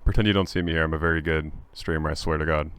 Pretend you don't see me here. I'm a very good streamer, I swear to God.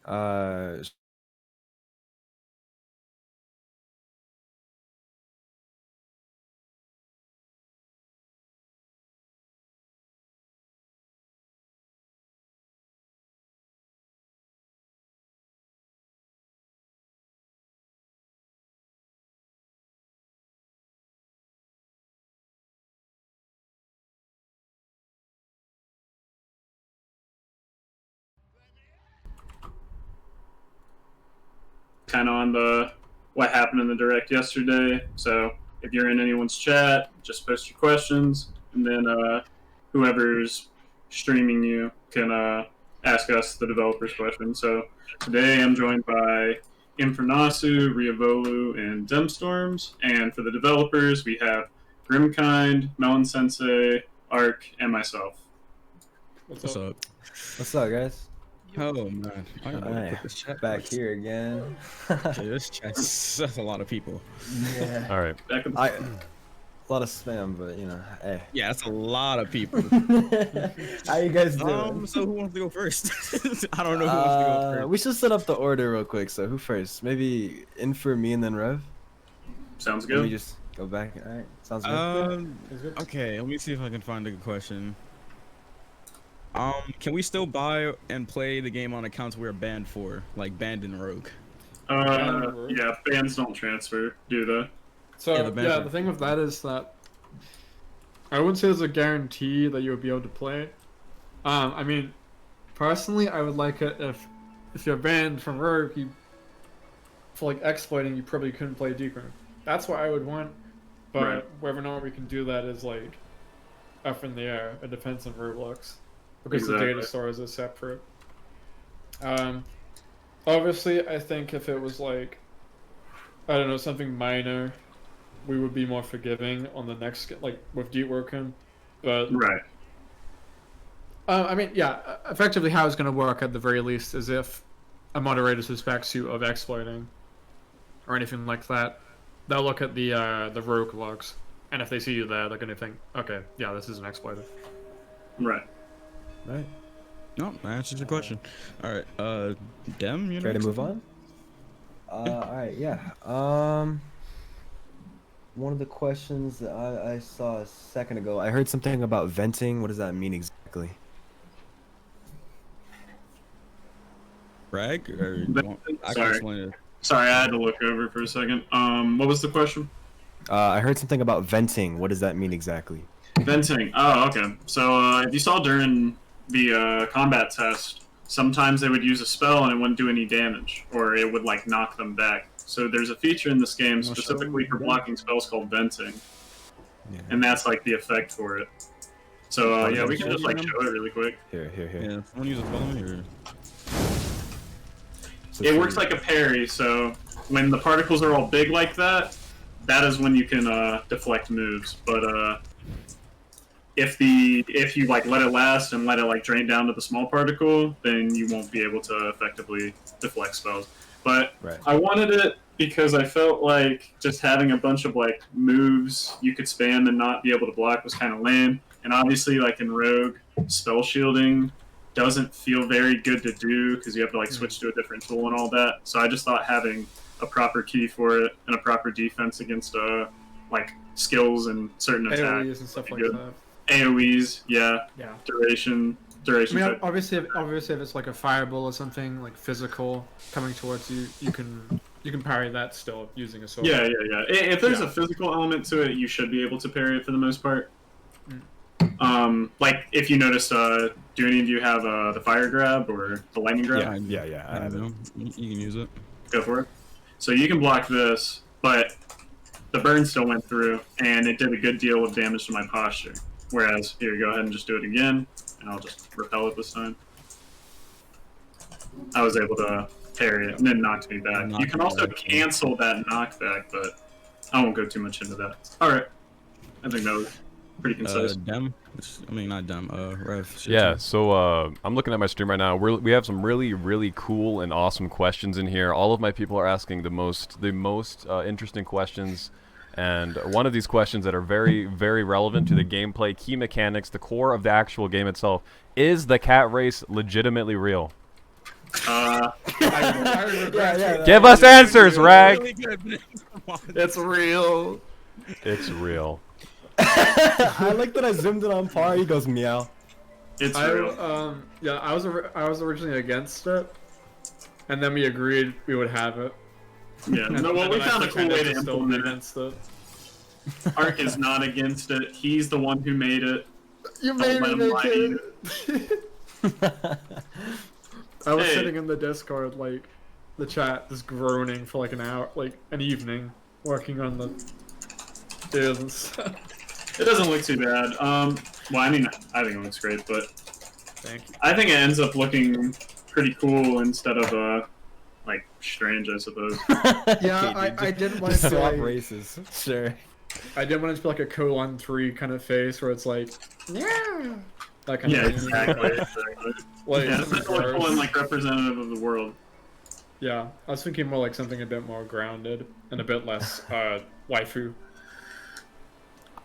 Uh, kind of on the what happened in the direct yesterday. So if you're in anyone's chat, just post your questions, and then whoever's streaming you can ask us the developers questions. So today I'm joined by Infernasu, ReEvolu, and Demstorms. And for the developers, we have Grimkind, Melon Sensei, Ark, and myself. What's up? what's up, guys? Oh man, I gotta Alright, put this chat back here again. Okay, this chat's that's a lot of people. Yeah. All right. Back in- A lot of spam, but you know, hey. Yeah, that's a lot of people. How you guys doing? So who wants to go first? I don't know who wants to go first. We should set up the order real quick. So who first? Maybe Infer, me, and then Rev. Sounds Let me good. just go back. All right, sounds good. Okay, let me see if I can find a good question. Can we still buy and play the game on accounts we're banned for, like banned in Rogue? Yeah, bans don't transfer, do they? So Yeah, yeah, the the thing with that is that I wouldn't say there's a guarantee that you would be able to play. I mean, personally, I would like it if you're banned from Rogue, for like exploiting, you probably couldn't play Deepwoken. That's what I would want, but Right. whether or not we can do that is like up in the air. It depends on Roblox because the Exactly. data stores are separate. Obviously, I think if it was like, I don't know, something minor, we would be more forgiving on the next, like with Deepwoken. But Right. I mean, yeah, effectively how it's going to work at the very least is if a moderator suspects you of exploiting or anything like that, they'll look at the rogue logs, and if they see you there, they're going to think, okay, yeah, this is an exploiter. Right. Right. No, that answers your question. All right, Dem, you Ready to next? move on? All right, yeah. One of the questions that I saw a second ago, I heard something about venting. What does that mean exactly? Brag or you want, I can Sorry. explain it. Sorry, I had to look over for a second. What was the question? I heard something about venting. What does that mean exactly? Venting. Oh, okay. So if you saw during the combat test, sometimes they would use a spell and it wouldn't do any damage, or it would like knock them back. So there's a feature in this game Wanna show specifically for them? blocking spells called venting, Yeah. and that's like the effect for it. So yeah, we can just like Show show it really quick. Here. Yeah, someone use a phone or So It for- works like a parry. So when the particles are all big like that, that is when you can deflect moves. But if you like let it last and let it like drain down to the small particle, then you won't be able to effectively deflect spells. But Right. I wanted it because I felt like just having a bunch of like moves you could spam and not be able to block was kind of lame. And obviously, like in Rogue, spell shielding doesn't feel very good to do because you have to like switch to a different tool and all that. So I just thought having a proper key for it and a proper defense against like skills and certain attacks AoEs and stuff would be like good. that. AoEs, yeah, Yeah. duration, duration. I mean, effect. obviously, if it's like a fireball or something like physical coming towards you, you can parry that still using a sword. Yeah. If there's Yeah. a physical element to it, you should be able to parry it for the most part. Like if you notice, do any of you have the fire grab or the lightning grab? Yeah, I have it. You can use it. Go for it. So you can block this, but the burn still went through, and it did a good deal of damage to my posture. Whereas, here, go ahead and just do it again, and I'll just repel it this time. I was able to parry it, and it knocked me back. You can also cancel that knockback, but I won't go too much into that. Alright. I think that was pretty concise. Not Dem, Rev. Yeah, so I'm looking at my stream right now. We have some really cool and awesome questions in here. All of my people are asking the most interesting questions, and one of these questions that are very relevant to the gameplay, key mechanics, the core of the actual game itself: is the cat race legitimately real? Give us answers, Rag. It's real. It's real. I like that I zoomed in on Parry. He goes meow. It's real. Yeah, I was originally against it, and then we agreed we would have it. Yeah, no, well, we found a cool way to still implement it. against it. Ark is not against it. He's the one who made it. You Don't made let me him make lie to it. I was Hey. sitting in the Discord, like, the chat, just groaning for like an hour, like an evening, working on the deals and stuff. It doesn't look too bad. Well, I mean, I think it looks great, but Thank you. I think it ends up looking pretty cool instead of like strange, I suppose. Yeah, I didn't want it Just to swap like, races. Sure. I didn't want it to be like a colon 3 kind of face where it's like, yeah, that kind Yeah, of thing. exactly. Like, Yeah, something it's like gross. cool and like representative of the world. Yeah, I was thinking more like something a bit more grounded and a bit less waifu.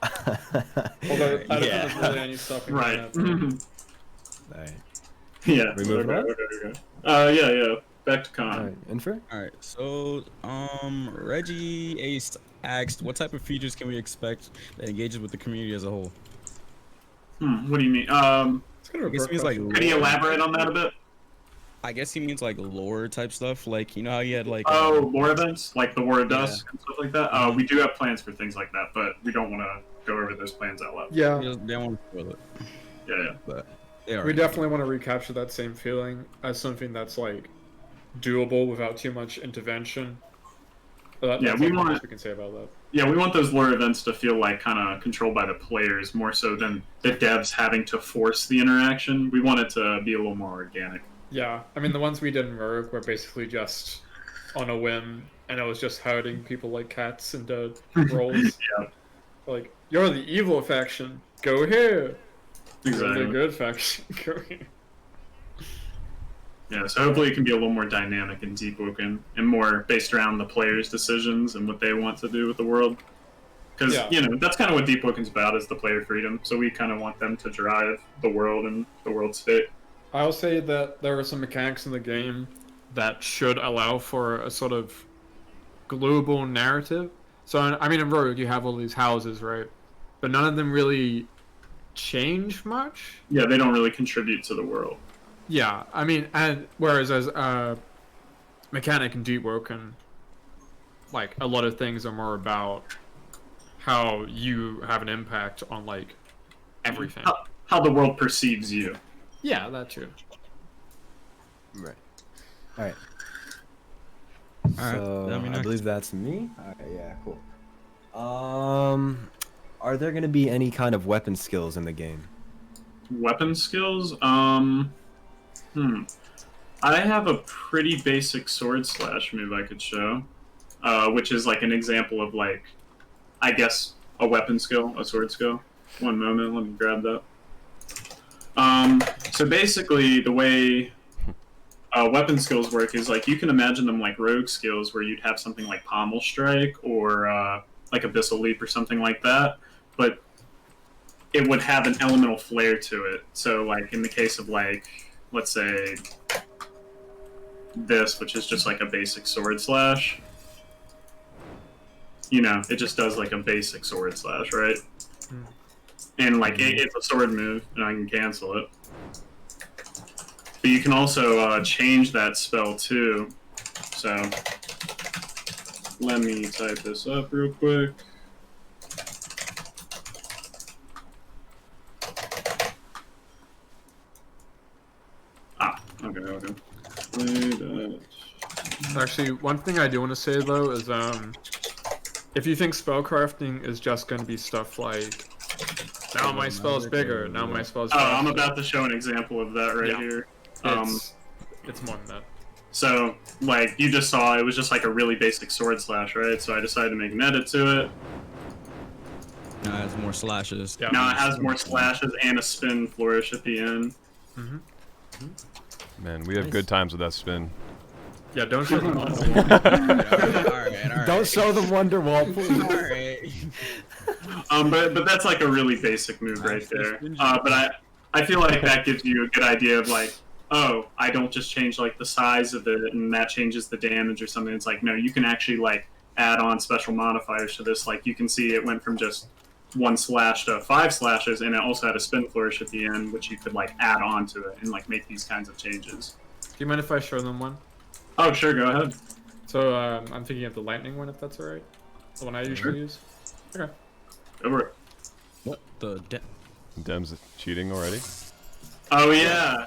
Although I don't think there's really any stuff in Right. that. Alright. Yeah. We moving on? Okay. Yeah. Back to con. Alright, Infer? Alright, so Reggie Ace asked, what type of features can we expect that engages with the community as a whole? What do you mean? It's kind of I a guess broad he means like question. Can you elaborate on that a bit? I guess he means like lore type stuff, like you know how you had like Oh, lore events like the War of Dusk and stuff like that. We do have plans for things like that, but we don't want to go over those plans out loud. Yeah, they don't want to spoil it, Yeah. but they are. we definitely want to recapture that same feeling as something that's like doable without too much intervention. But Yeah, that's we not much want- we can say about that. Yeah, we want those lore events to feel like kind of controlled by the players more so than the devs having to force the interaction. We want it to be a little more organic. Yeah, I mean the ones we did in Rogue were basically just on a whim, and it was just herding people like cats into roles. Yeah, Like, you're the evil faction, go here. You're exactly. the good faction, go here. Yeah, so hopefully it can be a little more dynamic and Deepwoken and more based around the players' decisions and what they want to do with the world. Because, Yeah. you know, that's kind of what Deepwoken's about, is the player freedom. So we kind of want them to drive the world and the world state. I'll say that there are some mechanics in the game that should allow for a sort of global narrative. So, I mean, in Rogue, you have all these houses, right? But none of them really change much. Yeah, they don't really contribute to the world. Yeah, I mean, and whereas as mechanic in Deepwoken, like, a lot of things are more about how you have an impact on, like, everything. How the world perceives you. Yeah, that too. Right. Alright. Alright, So, that'll be I next. believe that's me. Okay, yeah, cool. Are there gonna be any kind of weapon skills in the game? Weapon skills? I have a pretty basic sword slash move I could show, which is like an example of like, I guess, a weapon skill, a sword skill. One moment, let me grab that. So basically, the way weapon skills work is like you can imagine them like rogue skills, where you'd have something like pommel strike or like abyssal leap or something like that, but it would have an elemental flair to it. So like in the case of like, let's say this, which is just like a basic sword slash, you know, it just does like a basic sword slash, right? And like it's a sword move, and I can cancel it. But you can also change that spell too. So let me type this up real quick. Okay. Actually, one thing I do want to say though is if you think spellcrafting is just going to be stuff like, now my spell's bigger, now my spell's Oh, faster. I'm about to show an example of that right here. It's more than that. So, like, you just saw, it was just like a really basic sword slash, right? So I decided to make an edit to it. Now it has more slashes. Yeah. Now it has more slashes and a spin flourish at the end. Man, we have good times with that spin. Yeah, don't show them Alright. Don't show them Wonderwall, please. Alright. But that's like a really basic move right there. But I feel like that gives you a good idea of like, oh, I don't just change like the size of it and that changes the damage or something. It's like, no, you can actually like add on special modifiers to this. Like you can see it went from just 1 slash to 5 slashes, and it also had a spin flourish at the end, which you could like add on to it and like make these kinds of changes. Do you mind if I show them one? Oh, sure, go ahead. So I'm thinking of the lightning one, if that's alright. The one I usually use. Okay. Go for it. What the? Dem's cheating already. Oh yeah.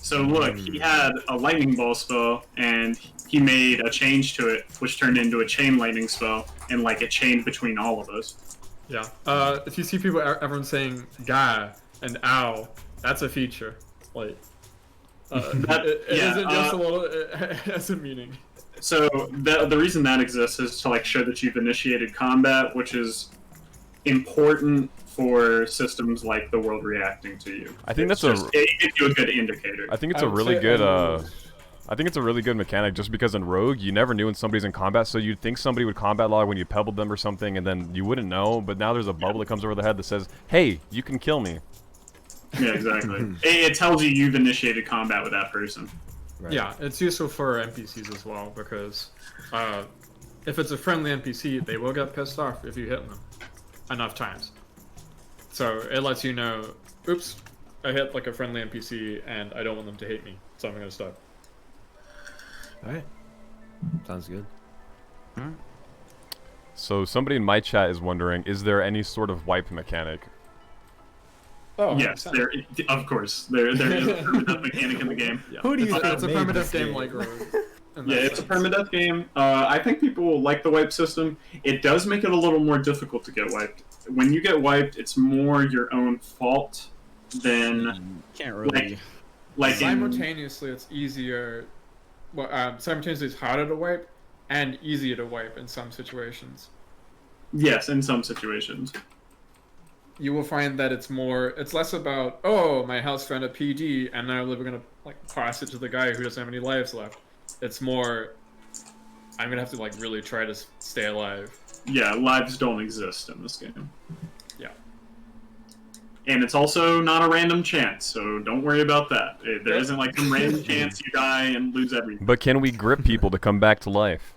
So look, he had a lightning ball spell, and he made a change to it, which turned into a chain lightning spell, and like it chained between all of us. Yeah. If you see people, everyone saying "ga" and "ow," that's a feature. Like, it isn't just a little. It has a meaning. So the reason that exists is to like show that you've initiated combat, which is important for systems like the world reacting to you. I think that's it gives you a good indicator. I think it's a really good. I think it's a really good mechanic just because in Rogue you never knew when somebody's in combat, so you'd think somebody would combat log when you pebbled them or something, and then you wouldn't know. But now there's a bubble that comes over their head that says, "Hey, you can kill me." Yeah, exactly. It tells you you've initiated combat with that person. Right. Yeah, it's useful for NPCs as well because if it's a friendly NPC, they will get pissed off if you hit them enough times. So it lets you know, oops, I hit like a friendly NPC and I don't want them to hate me, so I'm gonna stop. Alright. Sounds good. So somebody in my chat is wondering, is there any sort of wipe mechanic? Oh, Yes, 100%. there. Of course, there is a permadeath mechanic in the game. Yeah. Who do you think It's a made permadeath this game game? like Rogue. in Yeah, that it's a sense. permadeath game. I think people like the wipe system. It does make it a little more difficult to get wiped. When you get wiped, it's more your own fault than Can't really. like in, Simultaneously, it's easier. Well, simultaneously, it's harder to wipe and easier to wipe in some situations. yes, in some situations. You will find that it's less about, oh, my house found a PD and now we're gonna like pass it to the guy who doesn't have any lives left. It's more, I'm gonna have to like really try to stay alive. Yeah, lives don't exist in this game. Yeah. And it's also not a random chance, so don't worry about that. There isn't like some random chance you die and lose everything. But can we grip people to come back to life?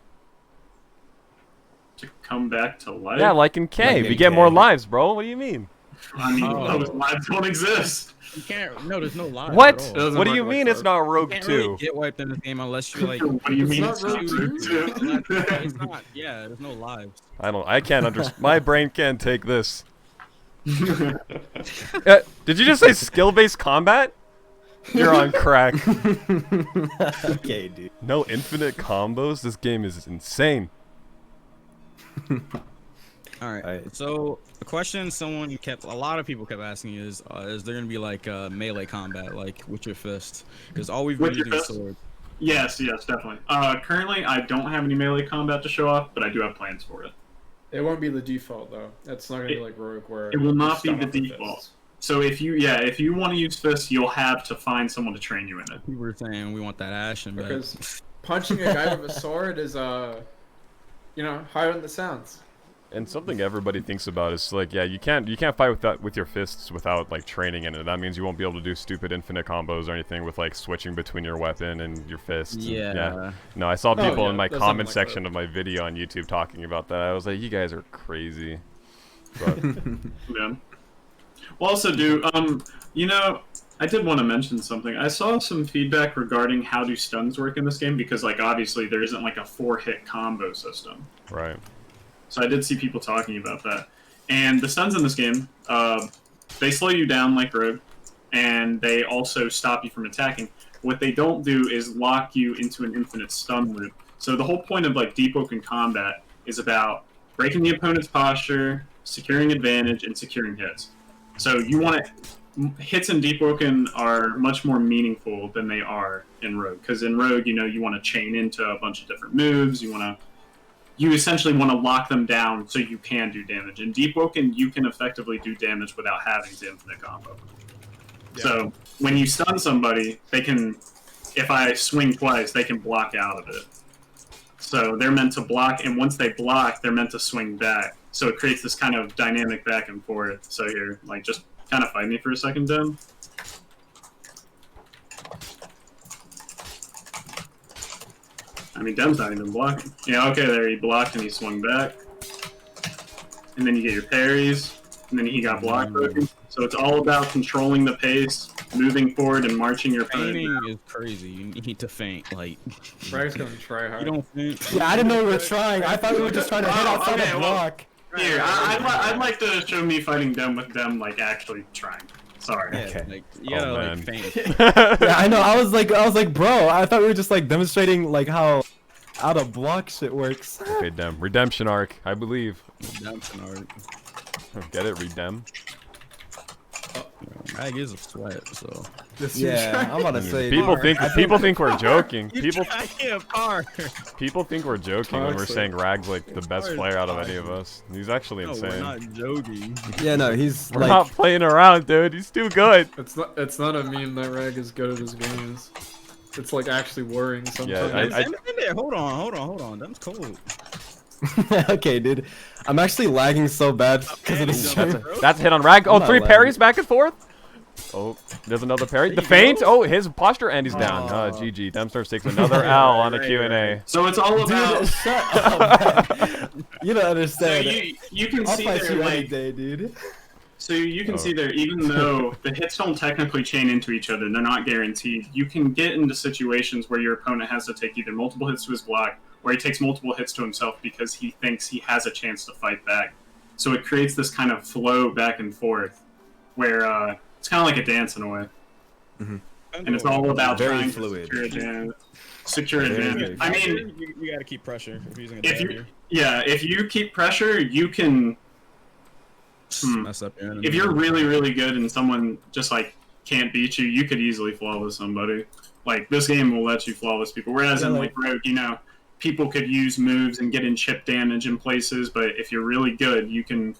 To come back to life? Yeah, like in K, Like we in get more K. lives, bro. What do you mean? I mean, Oh. those lives don't exist. You can't. No, there's no lives. What? At all. doesn't What do work you like mean that. it's not You Rogue can't 2? really get wiped in this game unless you like. What do you mean It's it's not not Rogue Rogue 2? 2? It's not. Yeah, there's no lives. I can't understand. My brain can't take this. Did you just say skill-based combat? You're on crack. Okay, dude. No infinite combos? This game is insane. All right. Alright. So the question a lot of people kept asking is there gonna be like melee combat, like with your fist? Because all we've been With your using is fist? sword. Yes, definitely. Currently, I don't have any melee combat to show off, but I do have plans for it. It won't be the default though. It's not gonna be like Rogue where It will not you be start the off with default. fists. So if you want to use fists, you'll have to find someone to train you in it. People were saying we want that ash and Because punching a guy with a sword is higher than the sounds. And something everybody thinks about is like, yeah, you can't fight with your fists without like training in it. That means you won't be able to do stupid infinite combos or anything with like switching between your weapon and your fist. Yeah. No, I saw people yeah, in my there's comment something like section that. of my video on YouTube talking about that. I was like, you guys are crazy. But Yeah. We'll also do I did want to mention something. I saw some feedback regarding how do stuns work in this game because, like, obviously there isn't like a 4-hit combo system. Right. So I did see people talking about that. And the stuns in this game, they slow you down like Rogue, and they also stop you from attacking. What they don't do is lock you into an infinite stun loop. So the whole point of like Deepwoken combat is about breaking the opponent's posture, securing advantage, and securing hits. So you want to hits in Deepwoken are much more meaningful than they are in Rogue. Because in Rogue, you know, you want to chain into a bunch of different moves. You essentially want to lock them down so you can do damage. In Deepwoken, you can effectively do damage without having to infinite combo. Yeah. So when you stun somebody, they can, if I swing twice, they can block out of it. So they're meant to block, and once they block, they're meant to swing back. So it creates this kind of dynamic back and forth. So here, like, just kind of fight me for a second, Dem. I mean, Dem's not even blocking. Yeah, okay, there he blocked and he swung back. And then you get your parries, and then he got block broken. So it's all about controlling the pace, moving forward, and marching your opponent. Fainting is crazy. You need to feint. Like, Frank's gonna try hard. you don't feint. Yeah, I didn't know we were trying. I thought we were just trying to hit outside the block. Here, I'd like to show me fighting Dem with Dem, like, actually trying. Sorry. Yeah, Okay. like, you gotta man. like feint. Yeah, I know. I was like, bro. I thought we were just like demonstrating like how out of block shit works. Okay, Dem. Redemption arc, I believe. Redemption art. Get it, Redem? Mag is a sweat, so. Yeah, I'm about to say. People dude, think we're joking. People Par. think we're joking when we're Park's saying Rag's like the best Park's player out of fine. any of us. He's actually No, insane. we're not joking. Yeah, no, he's We're like. not playing around, dude. He's too good. It's not a meme that Rag is good at his games. It's like actually worrying sometimes. Yeah, Hold on. That's cold. Okay, dude. I'm actually lagging so bad because of this That's stream. That's a hit on Rag. Oh, not 3 lagging. parries back and forth. Oh, there's another parry. The you feint. go. Oh, his posture and he's down. GG. Demstar takes another L on a Q&A. So it's all about... Dude, shut up. Man. You don't So understand. you can I'll see fight there, you any like... day, dude. So you can Oh. see there, even though the hits don't technically chain into each other, they're not guaranteed, you can get into situations where your opponent has to take either multiple hits to his block, or he takes multiple hits to himself because he thinks he has a chance to fight back. So it creates this kind of flow back and forth, where it's kind of like a dance in a way. And it's all about Very trying fluid. to secure Very, advantage. very I mean, you gotta keep pressure if using a if dagger. if you keep pressure, you can... Mess up your enemy. If you're really, really good and someone just, like, can't beat you, you could easily flawless somebody. Like, this game will let you flawless people. Whereas in, like, Rogue, you know, people could use moves and get in chip damage in places, but if you're really good, you can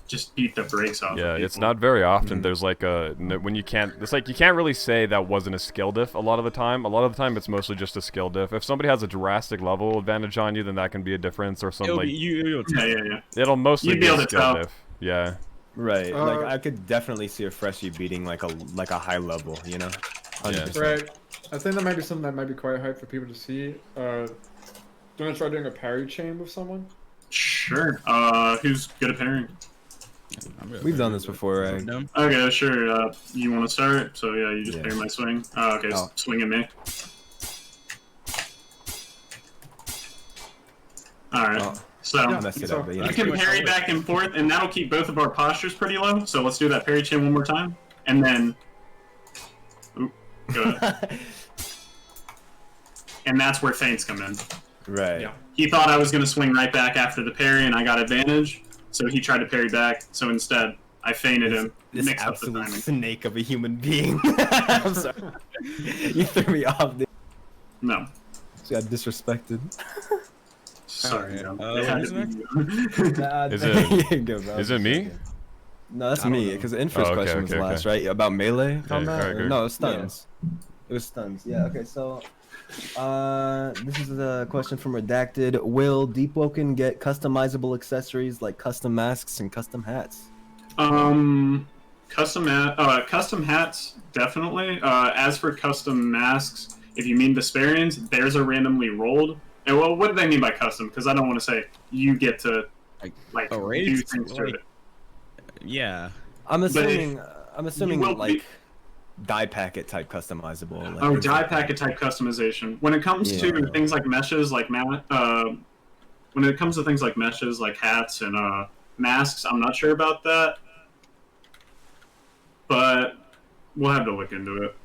just beat the brakes off Yeah, of people. it's not very often there's like a when you can't. It's like you can't really say that wasn't a skill diff a lot of the time. A lot of the time it's mostly just a skill diff. If somebody has a drastic level advantage on you, then that can be a difference or something. Like, Yeah. it'll mostly You'd be be a able to skill tell. diff. Yeah. Right. Like I could definitely see a freshie beating like a high level, you know. 100%. Right. I think that might be something that might be quite hype for people to see. Do you want to try doing a parry chain with someone? Sure. Who's good at parrying? We've done this before, right? Okay, sure. You want to start? So, yeah, you just parry my swing. Oh, okay, Oh. swing at me. Alright. Oh. So, I messed it up, but you yeah. can parry back and forth, and that'll keep both of our postures pretty low. So let's do that parry chain one more time. And then... Oop, go ahead. And that's where feints come in. Right. Yeah. He thought I was going to swing right back after the parry, and I got advantage. So he tried to parry back. So instead, I feinted him. This Mixed up the absolute timing. snake of a human being. I'm sorry. You threw me off, dude. No. Just got disrespected. Sorry. who's next? Is it- Yeah, go, bro. Is it me? No, that's I don't me. know. Because the first okay, question was okay, last, okay. right? About melee combat? alright, good. No, it was stuns. It was stuns. Yeah. Okay. So, this is a question from Redacted. Will Deepwoken get customizable accessories like custom masks and custom hats? Custom hats, definitely. As for custom masks, if you mean Vesperians, theirs are randomly rolled. And well, what do they mean by custom? Because I don't want to say you get to like a do race? things to Like- it. Yeah. I'm assuming. will like. die packet type customizable. Like Oh, things die like that. packet type customization. When it comes Yeah. to things like meshes, like when it comes to things like meshes, like hats and masks, I'm not sure about that, but we'll have to look into it.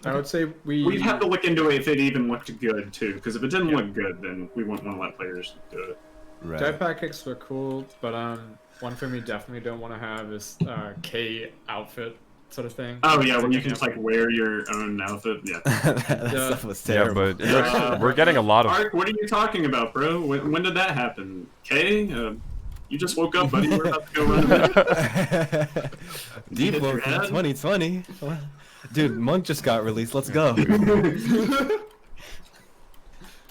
I would say We'd have to look into it if it even looked good too, because if it didn't look good, then we wouldn't want to let players do it. Right. Jetpack kicks were cool, but one thing we definitely don't want to have is K outfit sort of thing. Oh yeah, where you can just like wear your own outfit. Yeah. That stuff was Yeah, terrible. but we're getting a lot of. Ark, what are you talking about, bro? When did that happen? Kay, you just woke up, buddy. We're about to go run. Deepwoken 2020. Dude, Monk just got released. Let's go.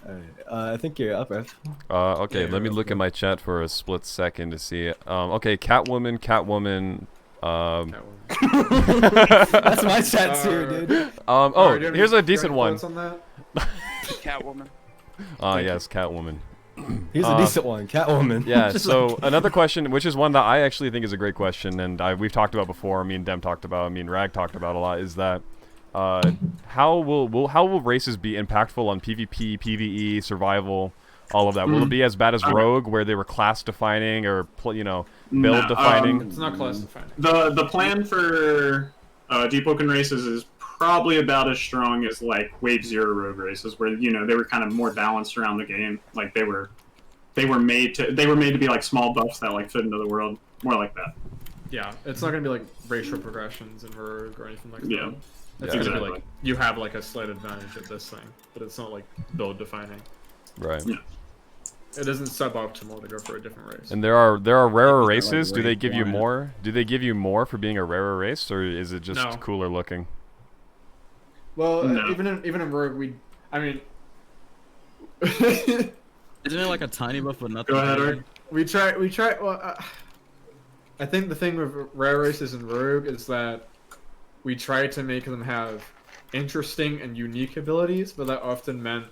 Alright, I think you're up, Rev. Okay, Yeah, let me you're look at my chat for a split second to see it. Okay, Catwoman. That's my chat too, dude. Oh, here's a decent one. On that? Catwoman. Yes, Catwoman. Here's a decent one, Catwoman. Yeah, Just so like- another question, which is one that I actually think is a great question, and we've talked about before. Me and Dem talked about. Me and Rag talked about a lot. Is that how will races be impactful on PvP, PvE, survival, all of that? Will it be as bad as Rogue, where they were class defining or build defining? It's not class defining. The plan for Deepwoken races is probably about as strong as like Wave 0 Rogue races, where they were kind of more balanced around the game. Like they were made to be like small buffs that like fit into the world, more like that. Yeah, it's not gonna be like racial progressions in Rogue or anything like that. Yeah. It's Yeah. gonna be Exactly. like you have like a slight advantage at this thing, but it's not like build defining. Right. Yeah. It isn't suboptimal to go for a different race. And there are rarer like races. Do they rate give you one. more? Do they give you more for being a rarer race, or is it just No. cooler looking? Well, No. even in Rogue, I mean, Isn't it like a tiny buff but nothing? Go ahead, bigger? Ark. we try. Well, I think the thing with rare races in Rogue is that we try to make them have interesting and unique abilities, but that often meant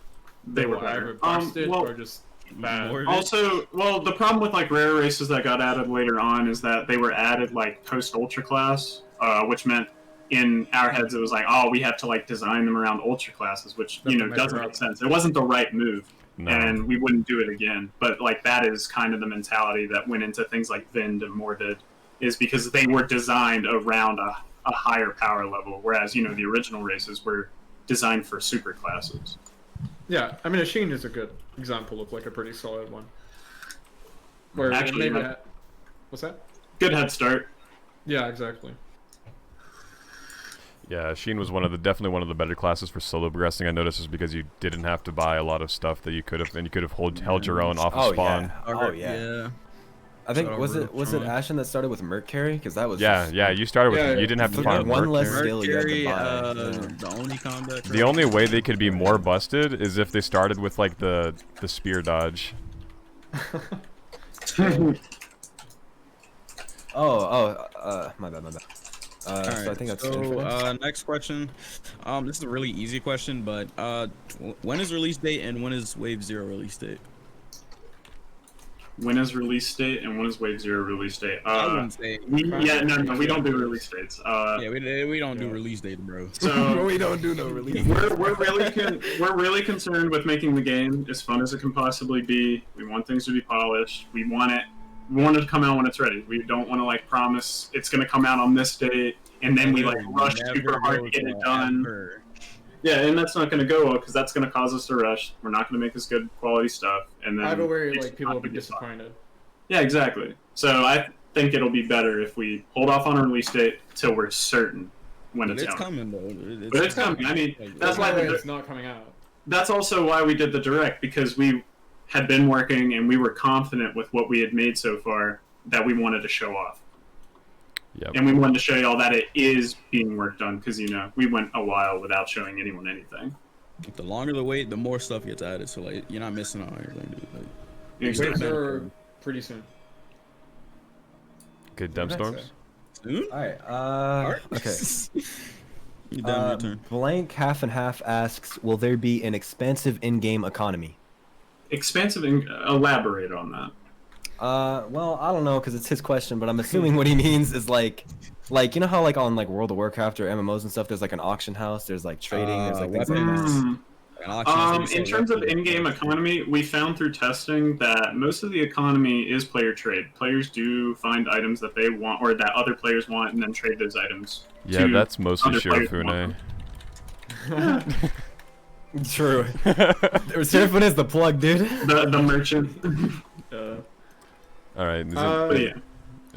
They were were better. either busted Well, or just bad. More- Also, well, the problem with like rare races that got added later on is that they were added like post ultra class, which meant in our heads it was like, oh, we have to like design them around ultra classes, which That's what doesn't made it make sense. It wasn't the right move, No. and we wouldn't do it again. But like that is kind of the mentality that went into things like Vind and Morbid, is because they were designed around a higher power level, whereas the original races were designed for super classes. Yeah, I mean, Ashin is a good example of like a pretty solid one. Where Actually, maybe my- what's that? Good head start. Yeah, exactly. Yeah, Sheen was definitely one of the better classes for solo progressing. I noticed is because you didn't have to buy a lot of stuff that you could have, and you could have held your own off of Oh spawn. yeah. Oh yeah. I think So was it Tron. Ashen that started with Merc Carry? Because that was Yeah, just, yeah. You started with Yeah, you didn't have to you find had one Merc less Carry. skill you had to Mercury, buy. Yeah. the only combat. The only way they could be more busted is if they started with like the spear dodge. My bad. So Alright, I think that's so next question. This is a really easy question, but when is release date and when is Wave 0 release date? When is release date and when is Wave 0 release date? I wouldn't say. We don't do release dates. Yeah, we don't do release date, bro. So we don't do no release. we're really concerned with making the game as fun as it can possibly be. We want things to be polished. We want it to come out when it's ready. We don't want to like promise it's going to come out on this date and then we like rush super hard to get it done. Ever. Yeah, and that's not going to go well because that's going to cause us to rush. We're not going to make this good quality stuff, and then I have a worry it's like people not will be gonna get fun. disappointed. Yeah, exactly. So I think it'll be better if we hold off on a release date till we're certain when But it's it's coming. coming though. But it's coming. I mean, Like, that's There's why no way the- it's not coming out. That's also why we did the direct, because we had been working and we were confident with what we had made so far that we wanted to show off. Yep. And we wanted to show y'all that it is being worked on because, we went a while without showing anyone anything. Like, the longer the wait, the more stuff gets added. So like you're not missing out on anything, dude. Like, Wave Exactly. 0 pretty soon. Okay, Dem What did I Storms. soon? Alright, okay. You done your turn. Blank half and half asks, will there be an expansive in-game economy? Expansive, elaborate on that. Well, I don't know because it's his question, but I'm assuming what he means is like Like, you know how like on like World of Warcraft or MMOs and stuff, there's like an auction house, there's like trading, there's like things like that. Mm. An auction is In terms of in-game weapons. economy, we found through testing that most of the economy is player trade. Players do find items that they want or that other players want, and then trade those items. Yeah, to that's mostly other players who Shirafune. want True. Seraphin is the plug, dude. the merchant. All right. But yeah,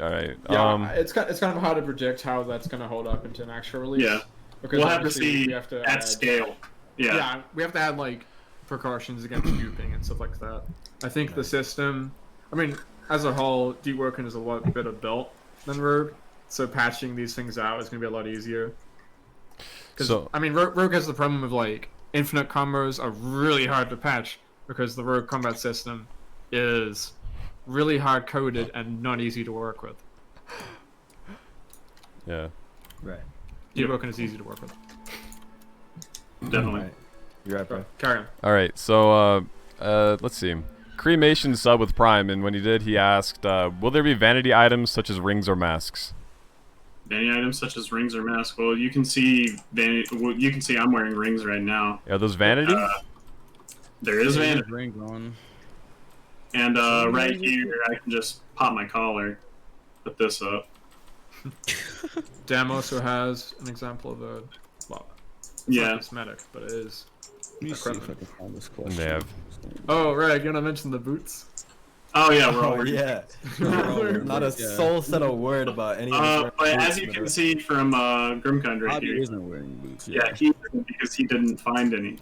All right. Yeah, it's kind of hard to predict how that's gonna hold up into an actual release. yeah. Because We'll have to obviously see we have to at add- scale. Yeah. Yeah, we have to add like precautions against duping and stuff like that. I think the system, I mean, as a whole, Deepwoken is a lot better built than Rogue, so patching these things out is gonna be a lot easier. Because So- I mean, Rogue has the problem of like infinite combos are really hard to patch because the Rogue combat system is really hard coded and not easy to work with. Yeah. Right. Deepwoken is easy to work with. Definitely. Right. You're right, bro. Carry on. All right. So let's see. Cremation sub with Prime, and when he did, he asked, "Will there be vanity items such as rings or masks?" Vanity items such as rings or masks. Well, you can see well, you can see I'm wearing rings right now. Are those vanity? There is vanity, Ring on. and right here I can just pop my collar, put this up. Dam also has an example of a well, it's Yeah. not cosmetic, but it is. Let me see if I Equipment. can find this question. They have. Oh, right, you wanna mention the boots? Oh yeah, we're all Oh wearing yeah. We're- Not a Yeah. soul said a word about any of this. But as you can see from Grimkind right Bobby here, isn't wearing boots. yeah, he didn't because he didn't find any.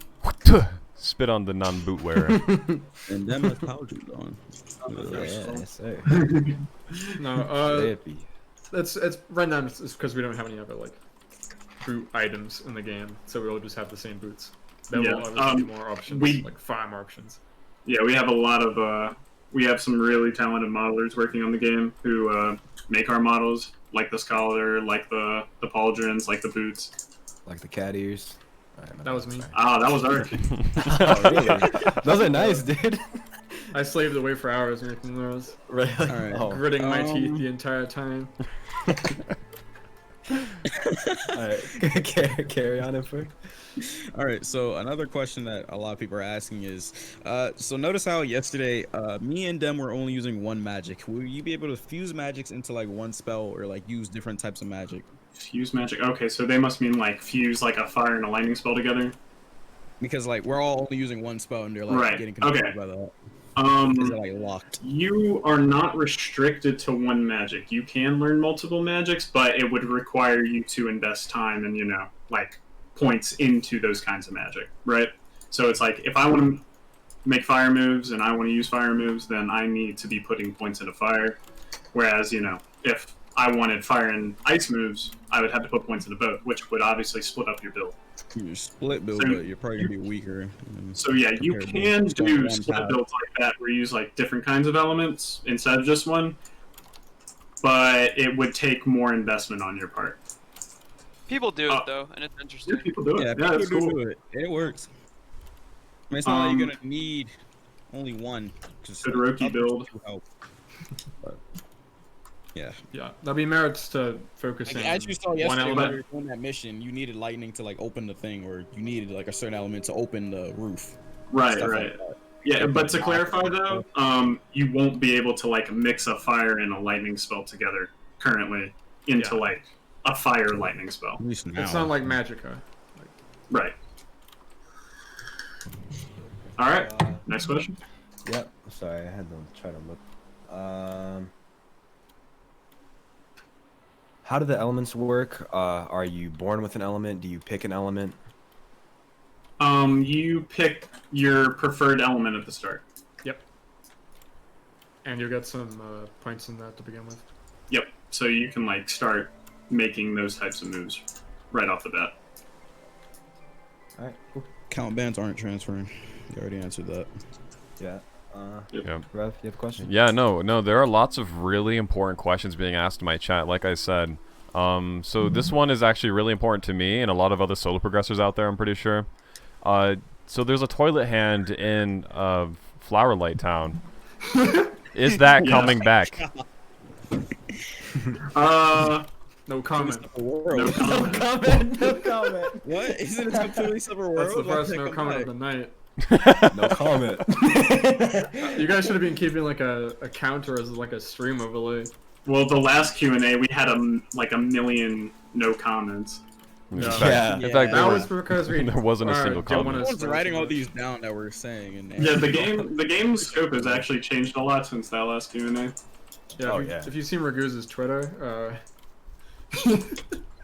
Spit on the non-boot wearer. And then has power tools on. Yes, sir. No, Therapy. it's right now it's because we don't have any other like boot items in the game, so we'll just have the same boots. There Yeah, will obviously be more options, we- like farm options. Yeah, we have a lot of we have some really talented modelers working on the game who make our models, like the Scholar, like the pauldrons, like the boots. Like the cat ears. Alright, my That was bad, me. sorry. Ah, that was our. Oh, really? Those are nice, dude. I slaved away for hours making those, Really? Alright. Oh. gritting my teeth the entire time. Alright. Carry on, Infer. All right, so another question that a lot of people are asking is, so notice how yesterday, me and Dem were only using one magic. Will you be able to fuse magics into like one spell or like use different types of magic? Fuse magic. Okay, so they must mean like fuse like a fire and a lightning spell together. Because like we're all only using one spell and they're like Right, getting confused okay. by that. Is it like locked? You are not restricted to one magic. You can learn multiple magics, but it would require you to invest time and like points into those kinds of magic, right? So it's like if I want to make fire moves and I want to use fire moves, then I need to be putting points into fire. Whereas if I wanted fire and ice moves, I would have to put points into both, which would obviously split up your build. You're split build, So- but you're probably gonna be weaker. So yeah, you Compared to can just on do one split path. builds like that where you use like different kinds of elements instead of just one, but it would take more investment on your part. People do it though, and it's Yeah, interesting. people do it. Yeah, Yeah, people that's do cool. do it. It works. I mean, it's not like you're Um, gonna need only one. Just Good Roki others build. do help. But, yeah. Yeah, there'll be merits to focusing Like, as you saw one yesterday when element. we were doing that mission, you needed lightning to like open the thing, or you needed like a certain element to open the roof. Right, Stuff right. like that. Yeah, but to clarify though, you won't be able to like mix a fire and a lightning spell together currently into Yeah. like a fire lightning spell. At least now. It's not like Magicka. Right. All right. Next question. Yep. Sorry, I had to try to look. How do the elements work? Are you born with an element? Do you pick an element? You pick your preferred element at the start. And you'll get some points in that to begin with. Yep. So you can like start making those types of moves right off the bat. All right. Cool. Count bands aren't transferring. You already answered that. Yeah. Yeah. Rev, you have a question? Yeah, no, there are lots of really important questions being asked in my chat, like I said. So this one is actually really important to me and a lot of other solo progressors out there, I'm pretty sure. So there's a toilet hand in Flowerlight Town. Is that Yeah. coming back? No comment. World. No No comment. comment. No comment. What? Isn't it a completely separate world? That's the first Like, no come comment on. of the night. No comment. You guys should have been keeping like a counter as like a stream overlay. Well, the last Q&A, we had like a million no comments. In Yeah. fact, Yeah. in fact, That there, was because we there wasn't a single didn't wanna comment. Everyone's spoil writing too all much. these down that we're saying. And Yeah, the game's scope has actually changed a lot since that last Q&A. Yeah, Oh, if, you, yeah. if you've seen Raguz's Twitter,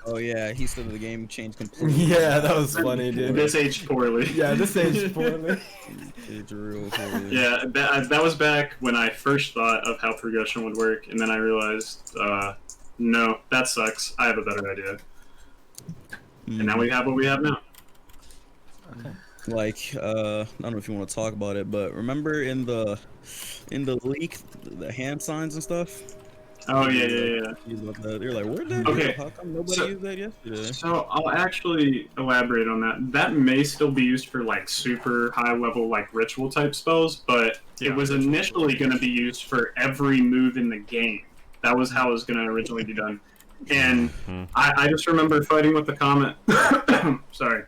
Oh yeah, he said the game changed completely. Yeah, that was funny, dude. This aged poorly. Yeah, this aged poorly. It's real cool. Yeah, that was back when I first thought of how progression would work, and then I realized, no, that sucks. I have a better idea. And now we have what we have now. Like I don't know if you want to talk about it, but remember in the leak, the hand signs and stuff. Oh, yeah. They're like, where'd that Okay, go? How come nobody so- used that yesterday? So I'll actually elaborate on that. That may still be used for like super high level like ritual type spells, but Yeah, it was initially going to be used for every move in the game. That was how it was going to originally be done. And I just remember fighting with the combat. Sorry,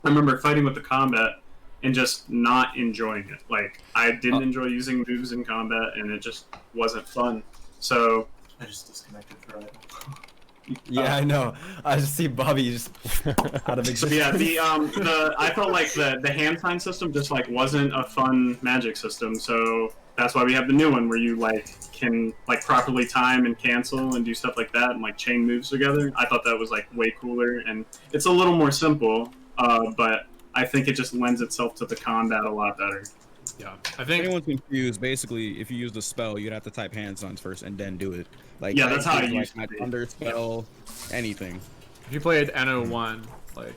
I remember fighting with the combat and just not enjoying it. Like I didn't enjoy using moves in combat, and it just wasn't fun. So I just disconnected for a while. Yeah, I know. I just see Bobby just out of So existence. yeah, the I felt like the hand sign system just like wasn't a fun magic system. So that's why we have the new one where you like can like properly time and cancel and do stuff like that and like chain moves together. I thought that was like way cooler, and it's a little more simple, but I think it just lends itself to the combat a lot better. yeah, I If think anyone's confused, basically, if you use the spell, you'd have to type hand signs first and then do it. Like Yeah, that's how it like, used to like, be. under spell, anything. if you played NO1, like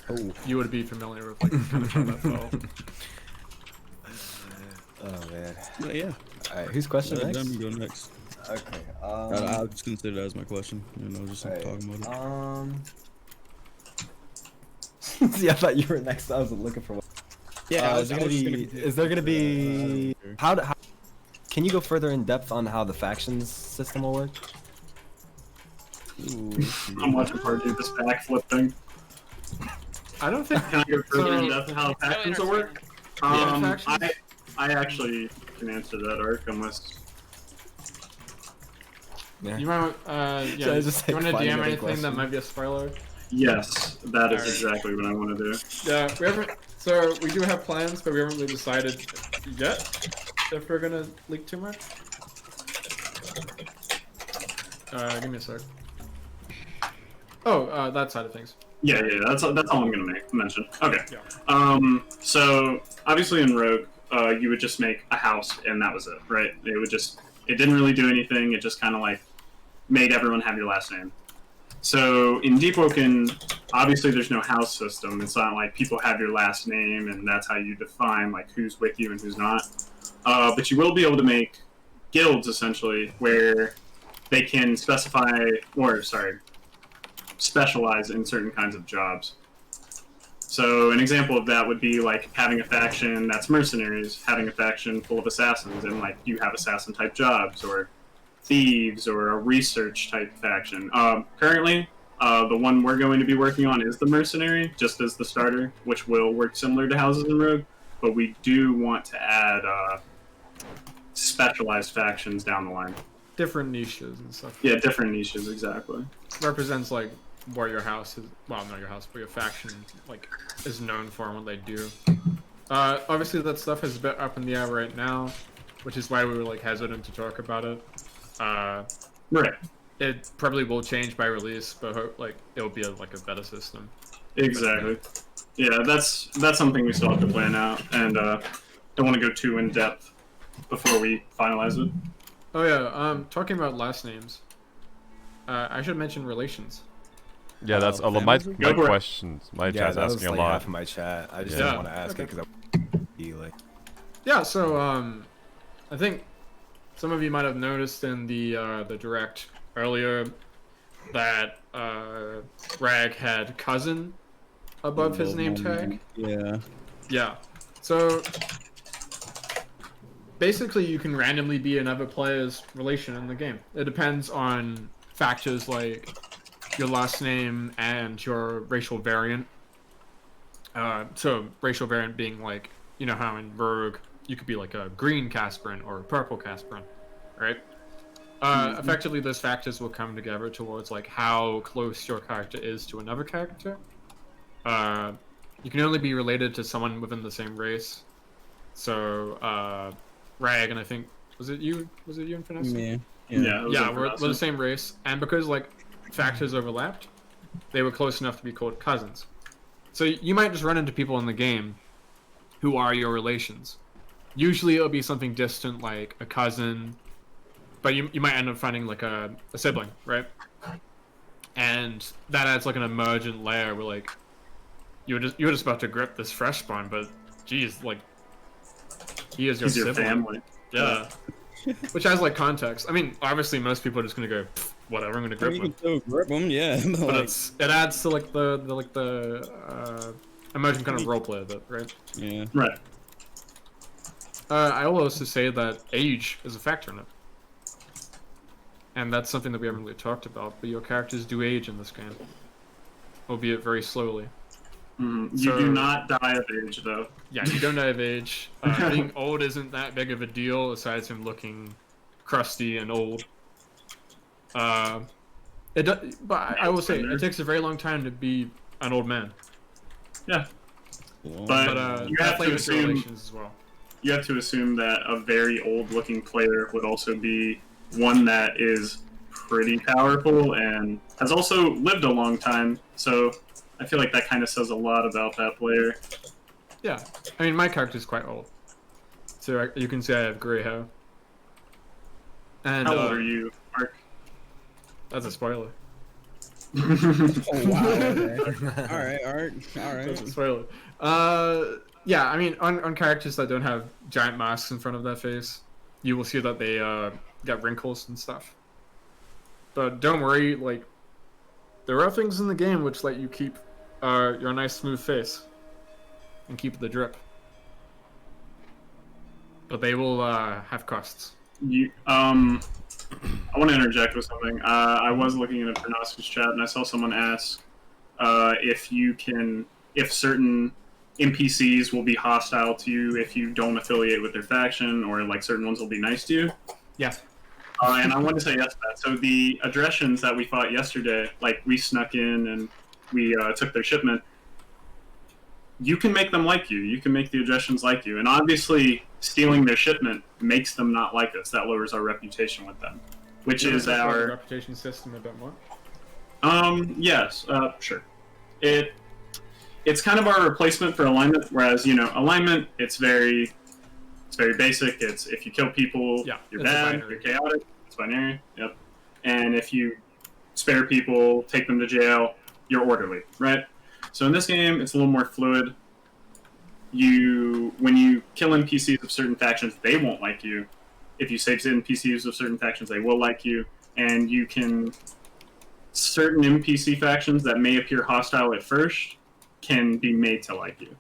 Oh, you would be familiar with like kind of how that felt. Oh man. but yeah. All right, whose question Let next? them go next. Okay. I'll just consider that as my question. You know, just alright, talking about it. See, I thought you were next. I was looking for one. Yeah, is there gonna be? How? Can you go further in depth on how the factions system will work? I'm watching part do this backflip thing. I don't think Can I go further in So- depth how It's really factions will work? factions? I actually can answer that, Ark, unless Yeah. you might. Should Yeah. I just, Do you like, want to find DM another anything that question? might be a spoiler? yes, that is Alright. exactly what I want to do. Yeah, we haven't. So we do have plans, but we haven't really decided yet if we're gonna leak too much. Give me a sec. Oh, that side of things. Yeah, that's all I'm gonna mention. Okay. Yeah. So obviously in Rogue, you would just make a house and that was it, right? It didn't really do anything. It just kind of like made everyone have your last name. So in Deepwoken, obviously there's no house system. It's not like people have your last name and that's how you define like who's with you and who's not. But you will be able to make guilds essentially where they can specialize in certain kinds of jobs. So an example of that would be like having a faction that's mercenaries, having a faction full of assassins, and like you have assassin type jobs, or thieves, or a research type faction. Currently, the one we're going to be working on is the mercenary, just as the starter, which will work similar to houses in Rogue, but we do want to add specialized factions down the line. Different niches and stuff. Yeah, different niches, exactly. Represents like what your house is. Well, not your house, but your faction like is known for and what they do. Obviously, that stuff is a bit up in the air right now, which is why we were like hesitant to talk about it. Right. It probably will change by release, but like it'll be like a better system. Exactly. Yeah, that's something we still have to plan out, and don't want to go too in depth before we finalize it. Oh yeah. Talking about last names. I should mention relations. Yeah, that's a lot. My questions. My Yeah, chat's that was asking like a lot. half of my chat. I just Yeah. didn't want to ask it because I be like. Yeah, so I think some of you might have noticed in the direct earlier that Rag had cousin above his name tag. Yeah. Yeah. So basically, you can randomly be another player's relation in the game. It depends on factors like your last name and your racial variant. So racial variant being like, you know how in Rogue you could be like a green Casperin or a purple Casperin, right? Effectively, those factors will come together towards like how close your character is to another character. You can only be related to someone within the same race. So, Rag, and I think was it you and Finesse? Yeah. Yeah, We're the same race, and because like factors overlapped, they were close enough to be called cousins. So you might just run into people in the game who are your relations. Usually it'll be something distant like a cousin, but you might end up finding like a sibling, right? And that adds like an emergent layer where like you're just about to grip this fresh spawn, but geez, like he is your He's your sibling. family. Yeah. Which has like context. I mean, obviously most people are just gonna go, whatever, I'm gonna grip You one. can still grip them, yeah. But it adds to like the emergent kind of roleplay of it, right? yeah. Right. I will also say that age is a factor in it. And that's something that we haven't really talked about, but your characters do age in this game. Albeit very slowly. You So- do not die of age, though. Yeah, you don't die of age. Being old isn't that big of a deal, aside from looking crusty and old. But I will say, it takes a very long time to be an old man. Yeah. Cool. But you that have to flavors your assume relations as well. you have to assume that a very old-looking player would also be one that is pretty powerful and has also lived a long time. So I feel like that kind of says a lot about that player. Yeah, I mean, my character's quite old. So you can see I have gray hair. And How old are you, Mark? That's a spoiler. Oh, wow. Okay. all right. That's a spoiler. Yeah, I mean, on characters that don't have giant masks in front of their face, you will see that they get wrinkles and stuff. But don't worry, like, there are things in the game which let you keep your nice smooth face and keep the drip. But they will have costs. I want to interject with something. I was looking at a Pronoscus chat and I saw someone ask if certain NPCs will be hostile to you if you don't affiliate with their faction, or like certain ones will be nice to you. Yeah. And I want to say yes to that. So the aggressions that we fought yesterday, like we snuck in and we took their shipment, you can make them like you. You can make the aggressions like you. And obviously, stealing their shipment makes them not like us. That lowers our reputation with them, which You wanna is talk about the our... reputation system a bit more. Yes, sure. It's kind of our replacement for alignment, whereas, alignment, it's very basic. It's if you kill people, Yeah, you're it's a bad, binary. you're chaotic, it's binary, yep. And if you spare people, take them to jail, you're orderly, right? So in this game, it's a little more fluid. When you kill NPCs of certain factions, they won't like you. If you save NPCs of certain factions, they will like you. And you can... Certain NPC factions that may appear hostile at first can be made to like you.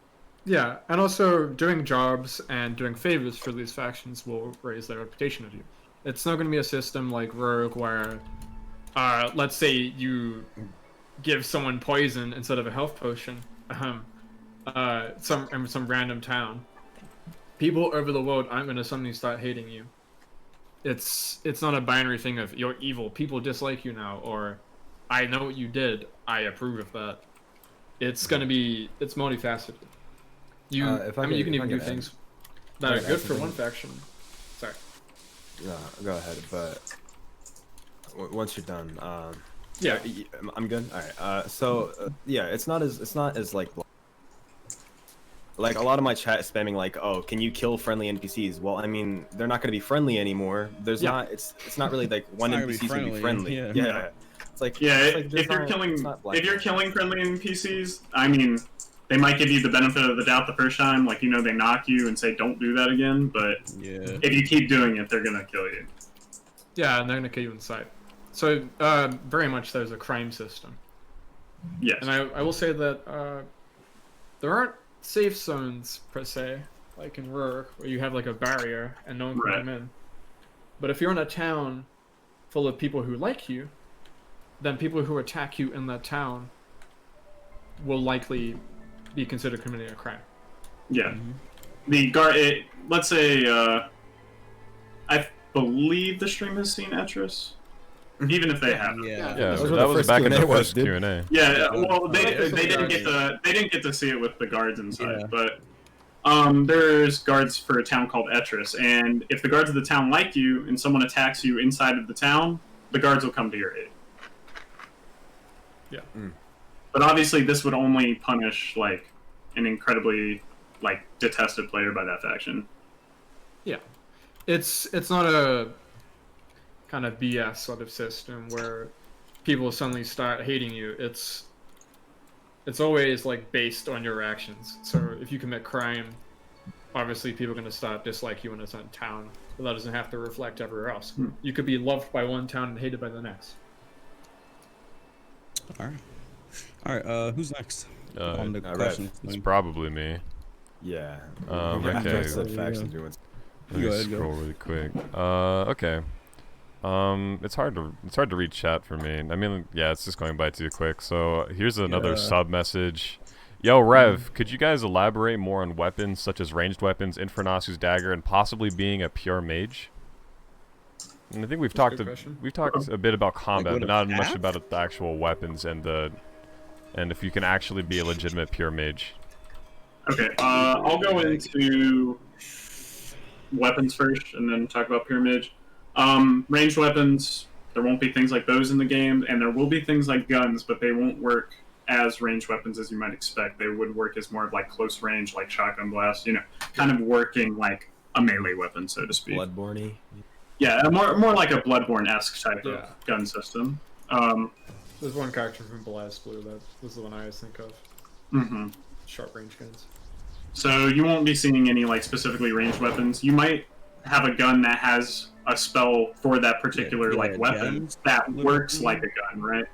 Yeah, and also doing jobs and doing favors for these factions will raise their reputation of you. It's not going to be a system like Rogue where, let's say you give someone poison instead of a health potion, in some random town. People over the world aren't going to suddenly start hating you. It's not a binary thing of you're evil, people dislike you now, or I know what you did, I approve of that. It's multifaceted. You can even do things that are good for one faction. Sorry. No, go ahead. But once you're done, Yeah. I'm good. All right. Yeah, it's not as like a lot of my chat is spamming like, oh, can you kill friendly NPCs? Well, I mean, they're not going to be friendly anymore. There's Yeah. not. It's not really like one It's not gonna be NPC can be friendly. friendly, Yeah. yeah. It's like If you're killing friendly NPCs, I mean, they might give you the benefit of the doubt the first time, like, they knock you and say, don't do that again, but Yeah. if you keep doing it, they're gonna kill you. Yeah, and they're gonna kill you inside. So very much there's a crime system. Yes. And I will say that there aren't safe zones per se, like in Rogue, where you have like a barrier and no one can Right. come in. But if you're in a town full of people who like you, then people who attack you in that town will likely be considered committing a crime. Yeah. The guard. Let's say I believe the stream has seen Etris, even if they haven't. Yeah. Yeah, Those were that the was first back in the Q&A ones, first dude. Q&A. Yeah, well, they Yeah. didn't get to see it with the guards inside, Yeah. but there's guards for a town called Etris, and if the guards of the town like you and someone attacks you inside of the town, the guards will come to your aid. Yeah. But obviously, this would only punish like an incredibly like detested player by that faction. Yeah, it's not a kind of BS sort of system where people suddenly start hating you. It's always like based on your actions. So if you commit crime, obviously people are going to start dislike you in a certain town, but that doesn't have to reflect everywhere else. You could be loved by one town and hated by the next. All right. Who's next? On the Rev. questions. It's probably me. Yeah. Okay. Said faction doing. Let me Go ahead, scroll really quick. Okay. It's hard to read chat for me. I mean, yeah, it's just going by too quick. So here's another sub message. Yo, Rev, could you guys elaborate more on weapons such as ranged weapons, Infernasu's dagger, and possibly being a pure mage? And I think we've talked a bit about combat, what but a not much staff? about the actual weapons and if you can actually be a legitimate pure mage. Okay, I'll go into weapons first, and then talk about pyramid. Ranged weapons, there won't be things like those in the game, and there will be things like guns, but they won't work as ranged weapons as you might expect. They would work as more of like close range, like shotgun blast, kind of working like a melee weapon, so to speak. Bloodborne-y. Yeah, more like a Bloodborne-esque type of gun system. There's one character from Blast Blue that was the one I always think of. Mm-hmm. Short range guns. So you won't be seeing any like specifically ranged weapons. You might have a gun that has a spell for that particular like weapon gems, that works like a gun, right?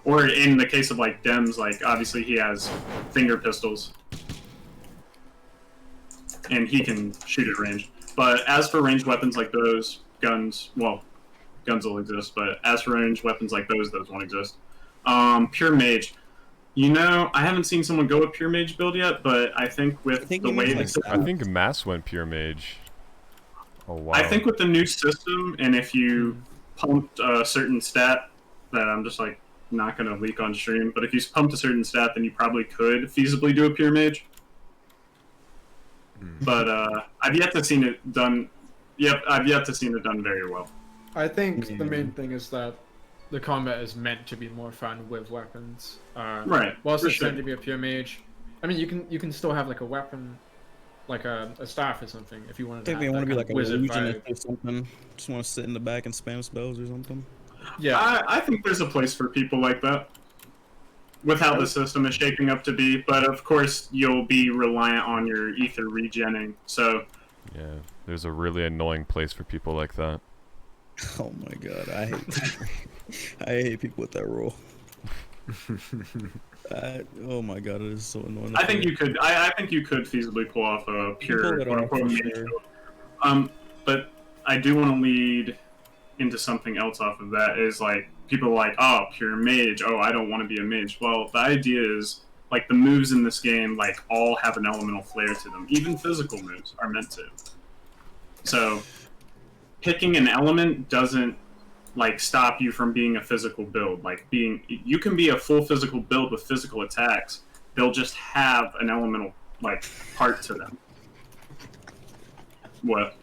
Or in the case of like Dems, like obviously he has finger pistols, and he can shoot at range. But as for ranged weapons like those, guns will exist. But as for ranged weapons like those won't exist. Pure mage. I haven't seen someone go a pure mage build yet, but I think with the way I think Mass went pure mage. Oh wow. I think with the new system, and if you pumped a certain stat that I'm just like not going to leak on stream, but if you pumped a certain stat, then you probably could feasibly do a pure mage. But I've yet to seen it done. Yep, I've yet to seen it done very well. I think the main thing is that the combat is meant to be more fun with weapons. Right. Whilst for it's sure. meant to be a pure mage, I mean, you can still have like a weapon, like a staff or something, if you wanted I to. think they want to be like a wizard illusionist vibe. or something. Just want to sit in the back and spam spells or something. Yeah. I think there's a place for people like that, with how the system is shaping up to be. But of course, you'll be reliant on your ether regenning. So Yeah, there's a really annoying place for people like that. Oh my god, I hate people with that rule. Oh my god, it is so annoying. I think you could. I think you could feasibly pull off a pure pull it quote off, unquote for mage sure. build. But I do want to lead into something else off of that. Is like people are like, oh, pure mage. Oh, I don't want to be a mage. Well, the idea is like the moves in this game like all have an elemental flair to them. Even physical moves are meant to. So picking an element doesn't like stop you from being a physical build. Like you can be a full physical build with physical attacks. They'll just have an elemental like part to them. What?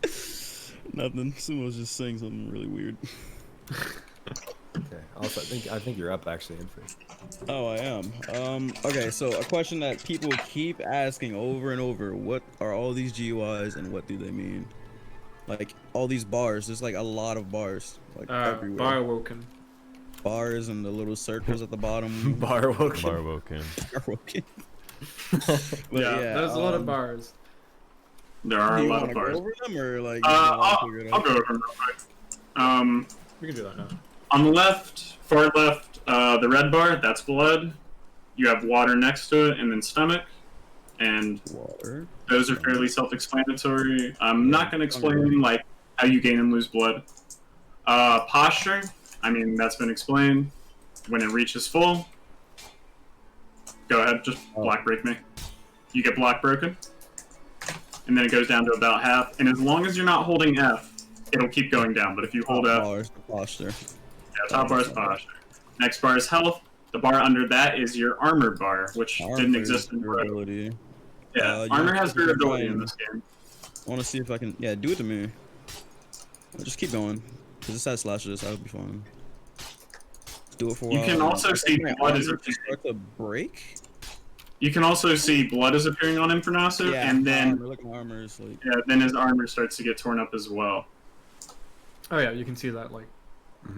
Nothing. Someone was just saying something really weird. Okay. Also, I think you're up actually, Infant. Oh, I am. Okay, so a question that people keep asking over and over: what are all these GUIs and what do they mean? Like all these bars. There's like a lot of bars, like everywhere. Biowoken. Bars and the little circles at the bottom. Barwoken. Barwoken. Barwoken. Yeah, there's a lot of bars. There are Do a you lot want of to go bars. over them or like? you wanna figure it I'll out? go over them real quick. We can do that now. On the left, far left, the red bar, that's blood. You have water next to it, and then stomach. And Water. those are fairly self-explanatory. I'm not going to explain like how you gain and lose blood. Posture, I mean, that's been explained. When it reaches full, go ahead, just block break me. You get block broken, and then it goes down to about half. And as long as you're not holding F, it'll keep going down. But if you hold F, posture. yeah, top bar is posture. Next bar is health. The bar under that is your armor bar, which didn't exist in durability. Yeah, armor has durability in this game. I want to see if I can. Yeah, do it to me. Just keep going, cause this has slashes. That would be fine. Do it for a while. You can also see blood is start to break. You can also see blood is appearing on him for Nasu, and then then his armor starts to get torn up as well. Oh yeah, you can see that like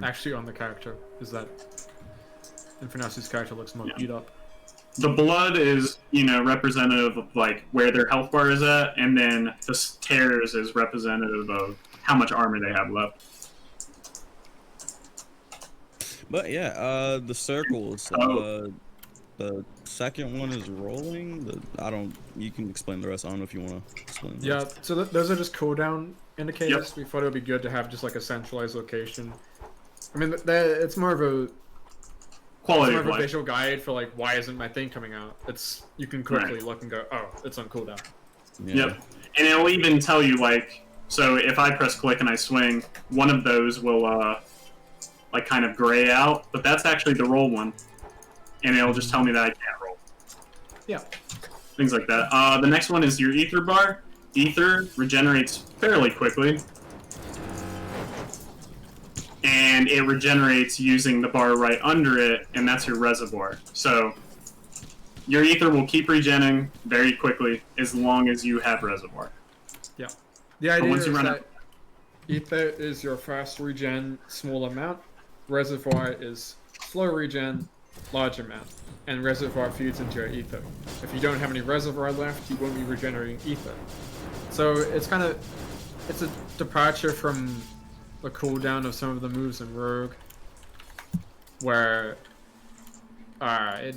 actually on the character is that Infernasu's character looks more beat up. The blood is, you know, representative of like where their health bar is at, and then the tears is representative of how much armor they have left. But yeah, the circles. The second one is rolling. You can explain the rest. I don't know if you want to explain. Yeah, so those are just cooldown indicators. Yep. We thought it would be good to have just like a centralized location. I mean, it's more of a quality of a visual guide for like why isn't my thing coming out. It's you can quickly look and go, oh, it's on cooldown. Yeah. Yep, and it'll even tell you like, so if I press click and I swing, one of those will like kind of gray out, but that's actually the roll one. And it'll just tell me that I can't roll. Yeah. Things like that. The next one is your ether bar. Ether regenerates fairly quickly. And it regenerates using the bar right under it, and that's your reservoir. So your ether will keep regenerating very quickly as long as you have reservoir. Yeah. The idea is that ether is your fast regen, small amount. Reservoir is slow regen, large amount, and reservoir feeds into your ether. If you don't have any reservoir left, you won't be regenerating ether. So it's a departure from the cooldown of some of the moves in Rogue, where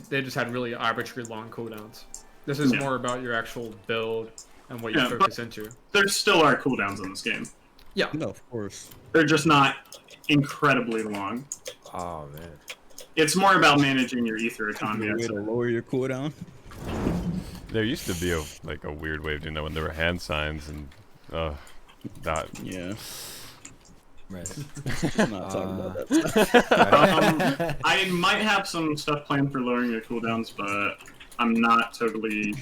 they just had really arbitrary long cooldowns. This is more about your actual build and what you focus into. There still are cooldowns in this game. Yeah. No, of course. They're just not incredibly long. Oh man. It's more about managing your ether economy. Way to lower your cooldown. There used to be a weird way of doing that when there were hand signs and that. Yeah. Right. I'm not talking about that. I might have some stuff planned for lowering your cooldowns, but I'm not totally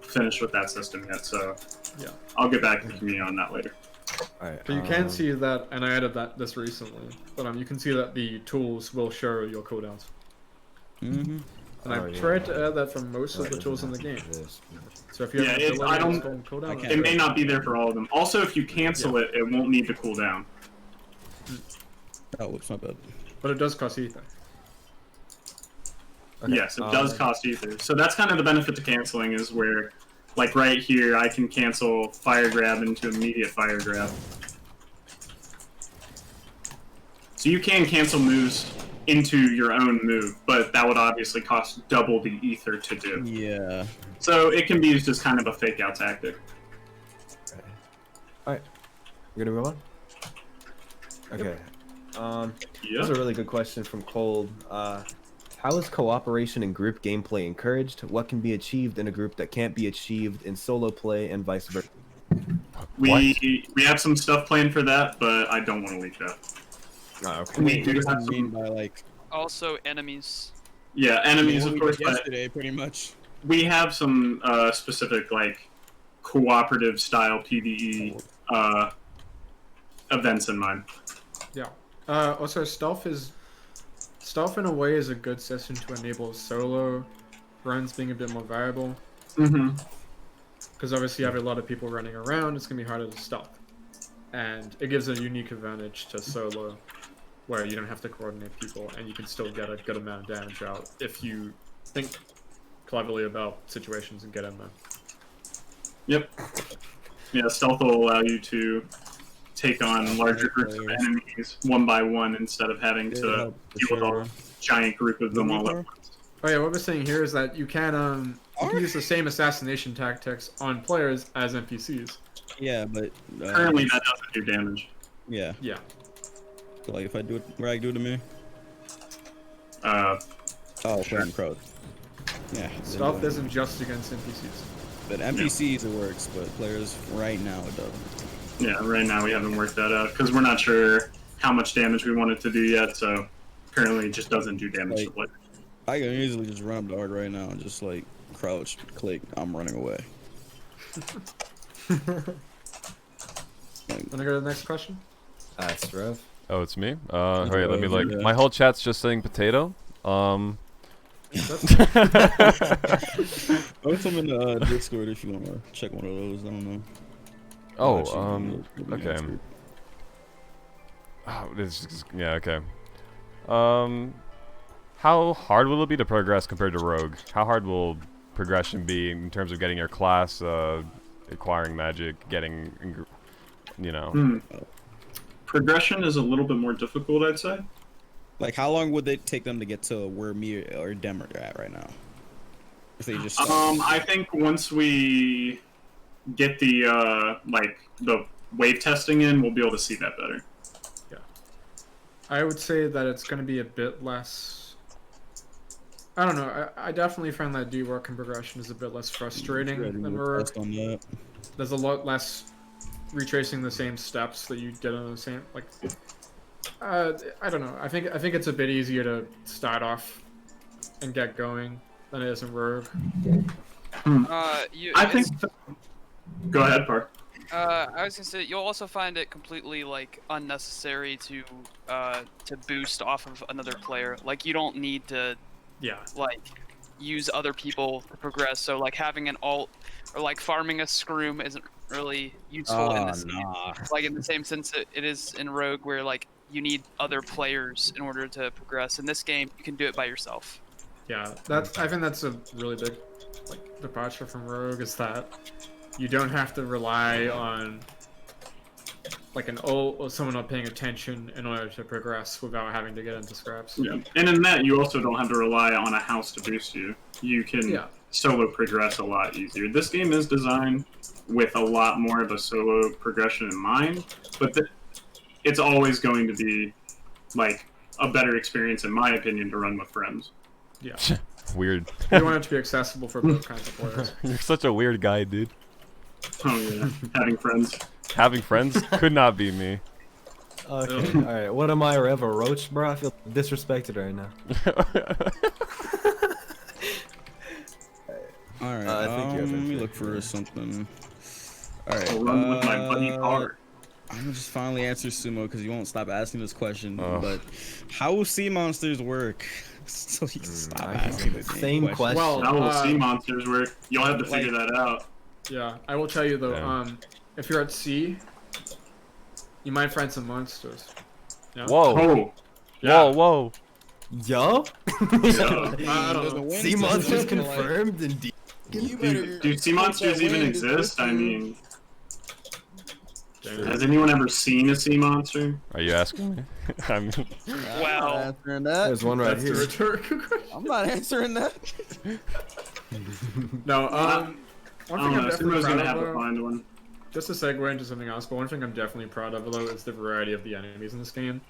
finished with that system yet. So yeah, I'll get back to you on that later. Alright, but you can see that, and I added this recently, but you can see that the tools will show your cooldowns. And I've tried to add that for most of the tools in the game. So if you have cooldown, it may not be there for all of them. Also, if you cancel it, it won't need to cool down. Oh, whoops, my bad. But it does cost ether. Okay. Yes, it does cost ether. So that's kind of the benefit to canceling, is where, like right here, I can cancel fire grab into immediate fire grab. So you can cancel moves into your own move, but that would obviously cost double the ether to do. Yeah. So it can be used as kind of a fake out tactic. Alright. We're gonna move on? Okay. This is a really good question from Cold. How is cooperation and group gameplay encouraged? What can be achieved in a group that can't be achieved in solo play, and vice versa? We have some stuff planned for that, but I don't want to leak that. Oh, okay. We do have some by like also enemies. Yeah, enemies of course. Yesterday, pretty much. We have some specific like cooperative style PvE events in mind. Yeah. Also, stealth in a way is a good system to enable solo runs being a bit more variable. Because obviously you have a lot of people running around, it's gonna be harder to stealth, and it gives a unique advantage to solo, where you don't have to coordinate people, and you can still get a good amount of damage out if you think cleverly about situations and get in there. Yep. Yeah, stealth will allow you to take on larger groups of enemies one by one instead of having to deal with a giant group of them all at once. Oh yeah, what we're saying here is that you can use the same assassination tactics on players as NPCs. Yeah, but currently that doesn't do damage. Yeah. Yeah. So like if I do it, where I do it to me. Oh, playing crowd. Yeah. Stealth isn't just against NPCs. But NPCs it works, but players right now it doesn't. Yeah, right now we haven't worked that out because we're not sure how much damage we want it to do yet. So currently it just doesn't do damage to players. I can easily just run up the arc right now and just like crouch, click, I'm running away. Wanna go to the next question? It's Rev. Oh, it's me? Alright, let me like... My whole chat's just saying potato. Put some in the Discord if you want to check one of those. I don't know. Oh, okay. Oh, this is, yeah, okay. How hard will it be to progress compared to Rogue? How hard will progression be in terms of getting your class, acquiring magic, getting, you know? Progression is a little bit more difficult, I'd say. Like, how long would it take them to get to where me or Dem are at right now? If they just I think once we get the like the wave testing in, we'll be able to see that better. Yeah. I would say that it's going to be a bit less. I don't know. I definitely find that Deepwoken progression is a bit less frustrating than Rogue. There's a lot less retracing the same steps that you did on the same like. I don't know. I think it's a bit easier to start off and get going than it is in Rogue. I think. Go ahead, Park. I was gonna say you'll also find it completely like unnecessary to boost off of another player. Like you don't need to, like use other people to progress. So like having an alt or like farming a scroom isn't really useful in this game. Like in the same sense that it is in Rogue, where like you need other players in order to progress. In this game, you can do it by yourself. Yeah, I think that's a really big like departure from Rogue is that you don't have to rely on like an ult or someone not paying attention in order to progress without having to get into scraps. Yeah, and in that you also don't have to rely on a house to boost you. You can solo progress a lot easier. This game is designed with a lot more of a solo progression in mind, but it's always going to be like a better experience, in my opinion, to run with friends. Yeah. Weird. You want it to be accessible for both kinds of players. You're such a weird guy, dude. Oh yeah, having friends. Having friends could not be me. Okay, alright. What am I, Rev, a roach, bro? I feel disrespected right now. Alright, let me look for something. Alright, I'll run with my buddy Car. I'm gonna just finally answer Sumo because you won't stop asking this question. But how will sea monsters work? So you can stop asking the same question. Well, how will sea monsters work? You'll have to figure that out. Yeah, I will tell you though. If you're at sea, you might find some monsters. Yeah? Whoa! Oh. Yeah. Whoa! Yo? I don't know. Sea monsters confirmed in deep. Do sea monsters even exist? I mean, has anyone ever seen a sea monster? Are you asking me? I mean, Wow. Answering that. There's one right here. Rhetorical question. I'm not answering that. No, one thing I'm definitely gonna proud have to of, find one. just to segue into something else, but one thing I'm definitely proud of, though, is the variety of the enemies in this game.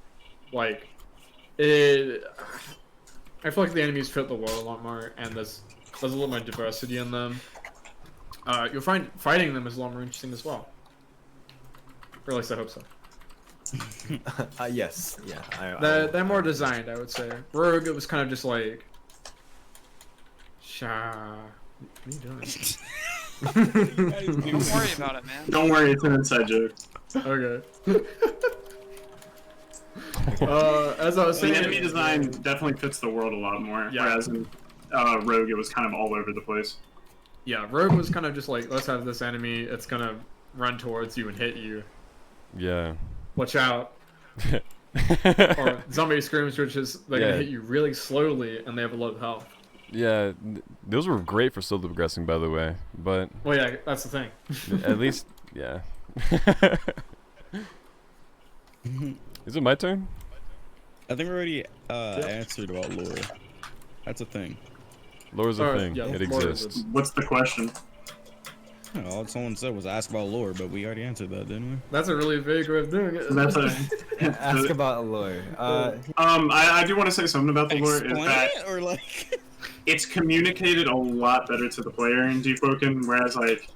Like, I feel like the enemies fit the world a lot more, and there's a little more diversity in them. You'll find fighting them is a lot more interesting as well. Or at least I hope so. Yes. Yeah. They're more designed, I would say. Rogue, it was kind of just like... What are you doing? Don't worry about it, man. Don't worry, it's an inside joke. Okay. As I was saying, The enemy design definitely fits the world a lot more, whereas in Rogue it was kind of all over the place. Yeah, Rogue was kind of just like, let's have this enemy, it's gonna run towards you and hit you. yeah. Watch out. Or zombie screams, which is they're gonna hit you really slowly and they have a lot of health. Yeah, those were great for solo progressing, by the way. But well, yeah, that's the thing. at least, yeah. Is it my turn? I think we already answered about lore. That's a thing. Lore's a thing. Yeah, it lore exists. What's the question? All someone said was ask about lore, but we already answered that, didn't we? That's a really vague way of doing it. That's a, Ask about a lawyer. I do want to say something about the lore. Is Explain that it, or like it's communicated a lot better to the player in Deepwoken, whereas like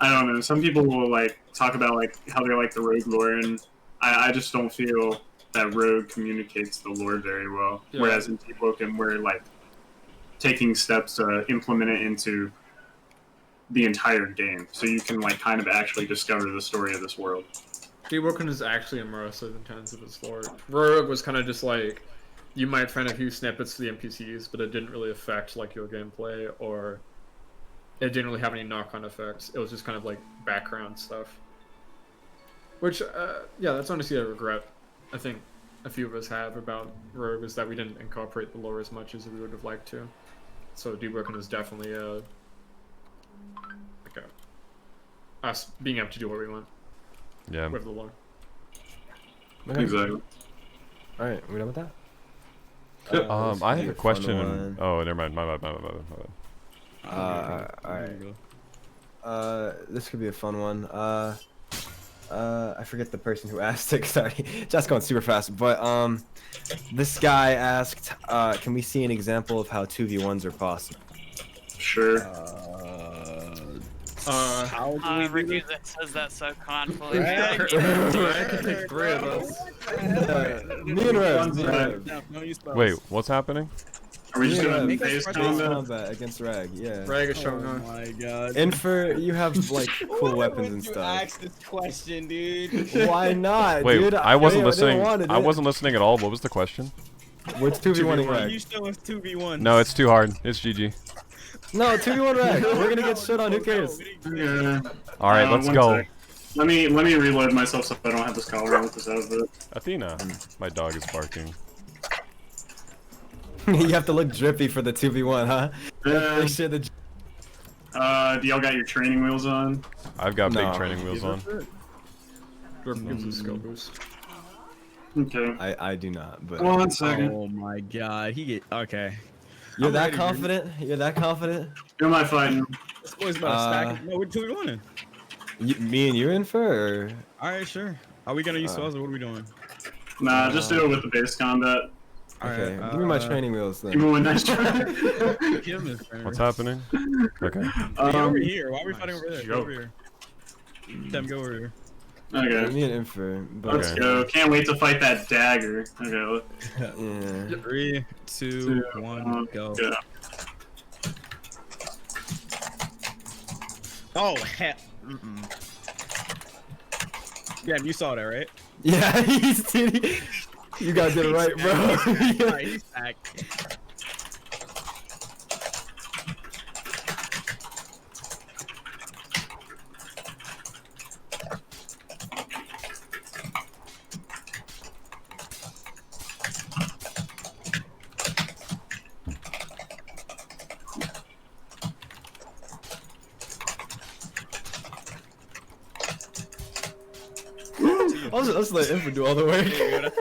I don't know, some people will like talk about like how they like the rogue lore, and I just don't feel that rogue communicates the lore very well. Yeah. Whereas in Deepwoken, we're like taking steps to implement it into the entire game, so you can like kind of actually discover the story of this world. Deepwoken is actually immersive in terms of its lore. Rogue was kind of just like, you might find a few snippets to the NPCs, but it didn't really affect like your gameplay, or it didn't really have any knock-on effects. It was just kind of like background stuff. Which, yeah, that's honestly a regret I think a few of us have about Rogue, is that we didn't incorporate the lore as much as we would have liked to. So Deepwoken is definitely us being able to do what we want Yeah. with the lore. Okay. Exactly. All right, we done with that? Yep. This I could have be a fun question. one. Oh, never mind. My bad. All right. This could be a fun one. I forget the person who asked it. Sorry, just going super fast. But this guy asked, can we see an example of how 2v1s are possible? Sure. how do we do Ricky this? that says that so confidently. I could take 3 of us. Me and Rev. No, no use spells. Wait, what's happening? Are we just Yeah, doing make us base fresh combat? combat against Rag, yeah. Rag is Oh showing off. my god. Infer, you have like cool weapons and You stuff. ask this question, dude. Why not, Wait, dude? I wasn't didn't listening. want it, I dude. wasn't listening at all. What was the question? What's 2v1 You Rag? show us 2v1. No, it's too hard. It's GG. No, 2v1 Rag. We're gonna get shit on. Who cares? Yeah. All right, let's one go. sec. Let me reload myself so I don't have this collar on with this outfit. Athena, my dog is barking. You have to look drippy for the 2v1, huh? Yeah. Make sure the. Do y'all got your training wheels on? I've got No. big training wheels on. Drip gives a skill boost. Okay. I do not, but. 1 second. Oh my god, he get okay. You're I'm that ready, dude. confident? You're that confident? Who am I fighting? This boy's about to stack. No, we're 2v1. Me and you Infer? Or... Alright, sure. Are we gonna use spells or what are we doing? Nah, just do it with the base combat. Okay, Alright, give me my training wheels then. Give me one nice try. Give him his trainer. What's happening? Okay. Hey, over here. Why are we fighting over there? Go joke. over here. Dem, go over here. Okay. Me and Infer. But... Let's go. Can't wait to fight that dagger. Okay. Yeah. 3, 2, 1, go. Yeah. Oh, hell. Yeah, you saw that, right? Yeah, you guys did it right, bro. Alright, he's back. Let's let Infer do all the work.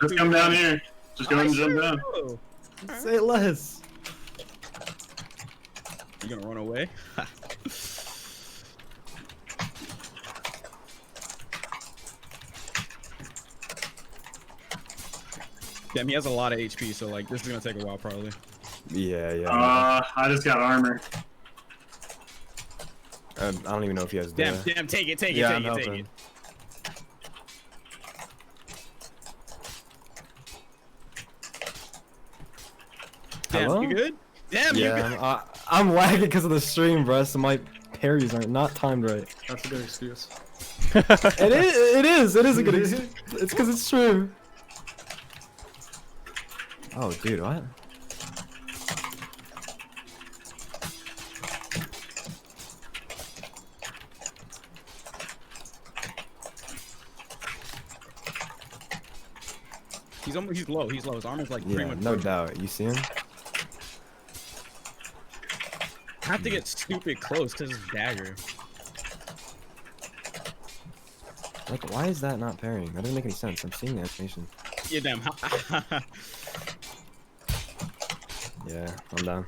Just come down here. Just go and jump down. Oh, Say less. you gonna run away? Damn, he has a lot of HP, so like this is gonna take a while probably. Yeah. I just got armor. I don't even know if he has. Damn, damn, take it, take it, Yeah, take I'm it, take helping. it. Damn, Hello? you good? Damn, you good? Yeah, I'm lagging because of the stream, bro. So my parries are not timed right. That's a good excuse. It is a good excuse. It's because it's true. Oh, dude, what? He's low. He's low. His armor's like pretty Yeah, much. no doubt. You see him? I have to get stupid close because his dagger. Like, why is that not parrying? That doesn't make any sense. I'm seeing the animation. Yeah, damn. Yeah, I'm down.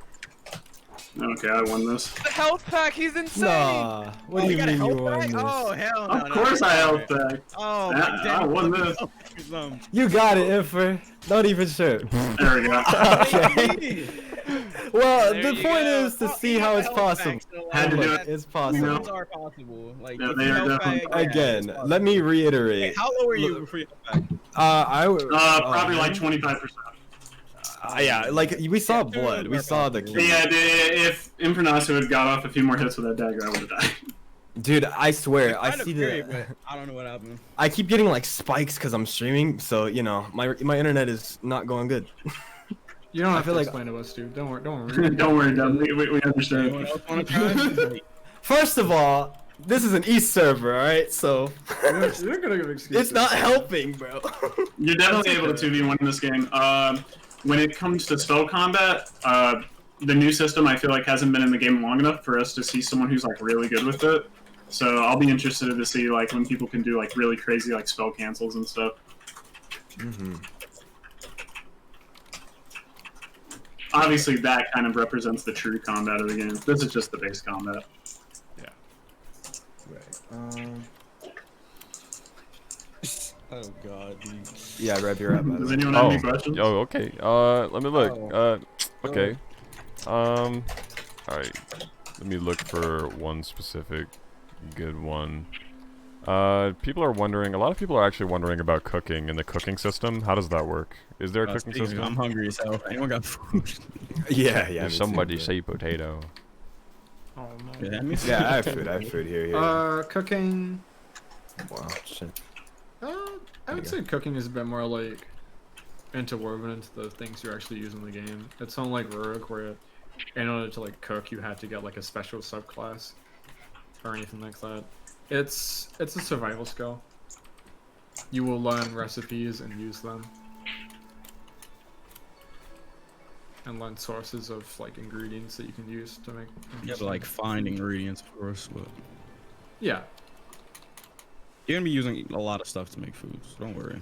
Okay, I won this. The health pack, he's insane! Nah. What do you mean you won this? Oh hell no! Of course I helped back. Oh Yeah, my god! I won this. You got it, Iffer. Not even sure. There we go. Okay. Well, There the you point go. is to see how it's possible. Had to do it. It's possible. No. Those are possible. Like Yeah, if they you are help definitely back, possible. Again, it's possible. let me reiterate. Hey, how low were you before you helped back? I would. Probably like 25%. Yeah, like we saw blood. We saw the. But yeah, if Impernacio had got off a few more hits with that dagger, I would have died. Dude, I swear, I Kind of see great, the. but I don't know what happened. I keep getting like spikes because I'm streaming, so you know my internet is not going good. You don't have feel to like- explain to us, dude. Don't worry. Don't worry. Don't worry, Dom. We understand. Anyone else want to try? First of all, this is an East server, alright? So You're gonna give excuses. it's not helping, bro. You're definitely able to 2v1 in this game. When it comes to spell combat, the new system I feel like hasn't been in the game long enough for us to see someone who's like really good with it. So I'll be interested to see like when people can do like really crazy like spell cancels and stuff. Obviously, that kind of represents the true combat of the game. This is just the base combat. Right. Oh god, dude. Yeah, Rev, you're up. By the Does way. anyone have any questions? Oh, okay. Let me look. Okay. All right. Let me look for one specific good one. People are wondering. A lot of people are actually wondering about cooking and the cooking system. How does that work? Is there a cooking Speaking of, system? I'm hungry as hell. Anyone got food? Yeah, If somebody say potato. Oh no. Yeah, me Yeah, I have food. I have food here. Cooking. Wow. Shit. I would say cooking is a bit more like interwoven into the things you actually use in the game. It's not like Rogue where in order to like cook you had to get like a special subclass or anything like that. It's a survival skill. You will learn recipes and use them. And learn sources of like ingredients that you can use to make You have to like find ingredients, of course, but yeah. you're gonna be using a lot of stuff to make food, so don't worry.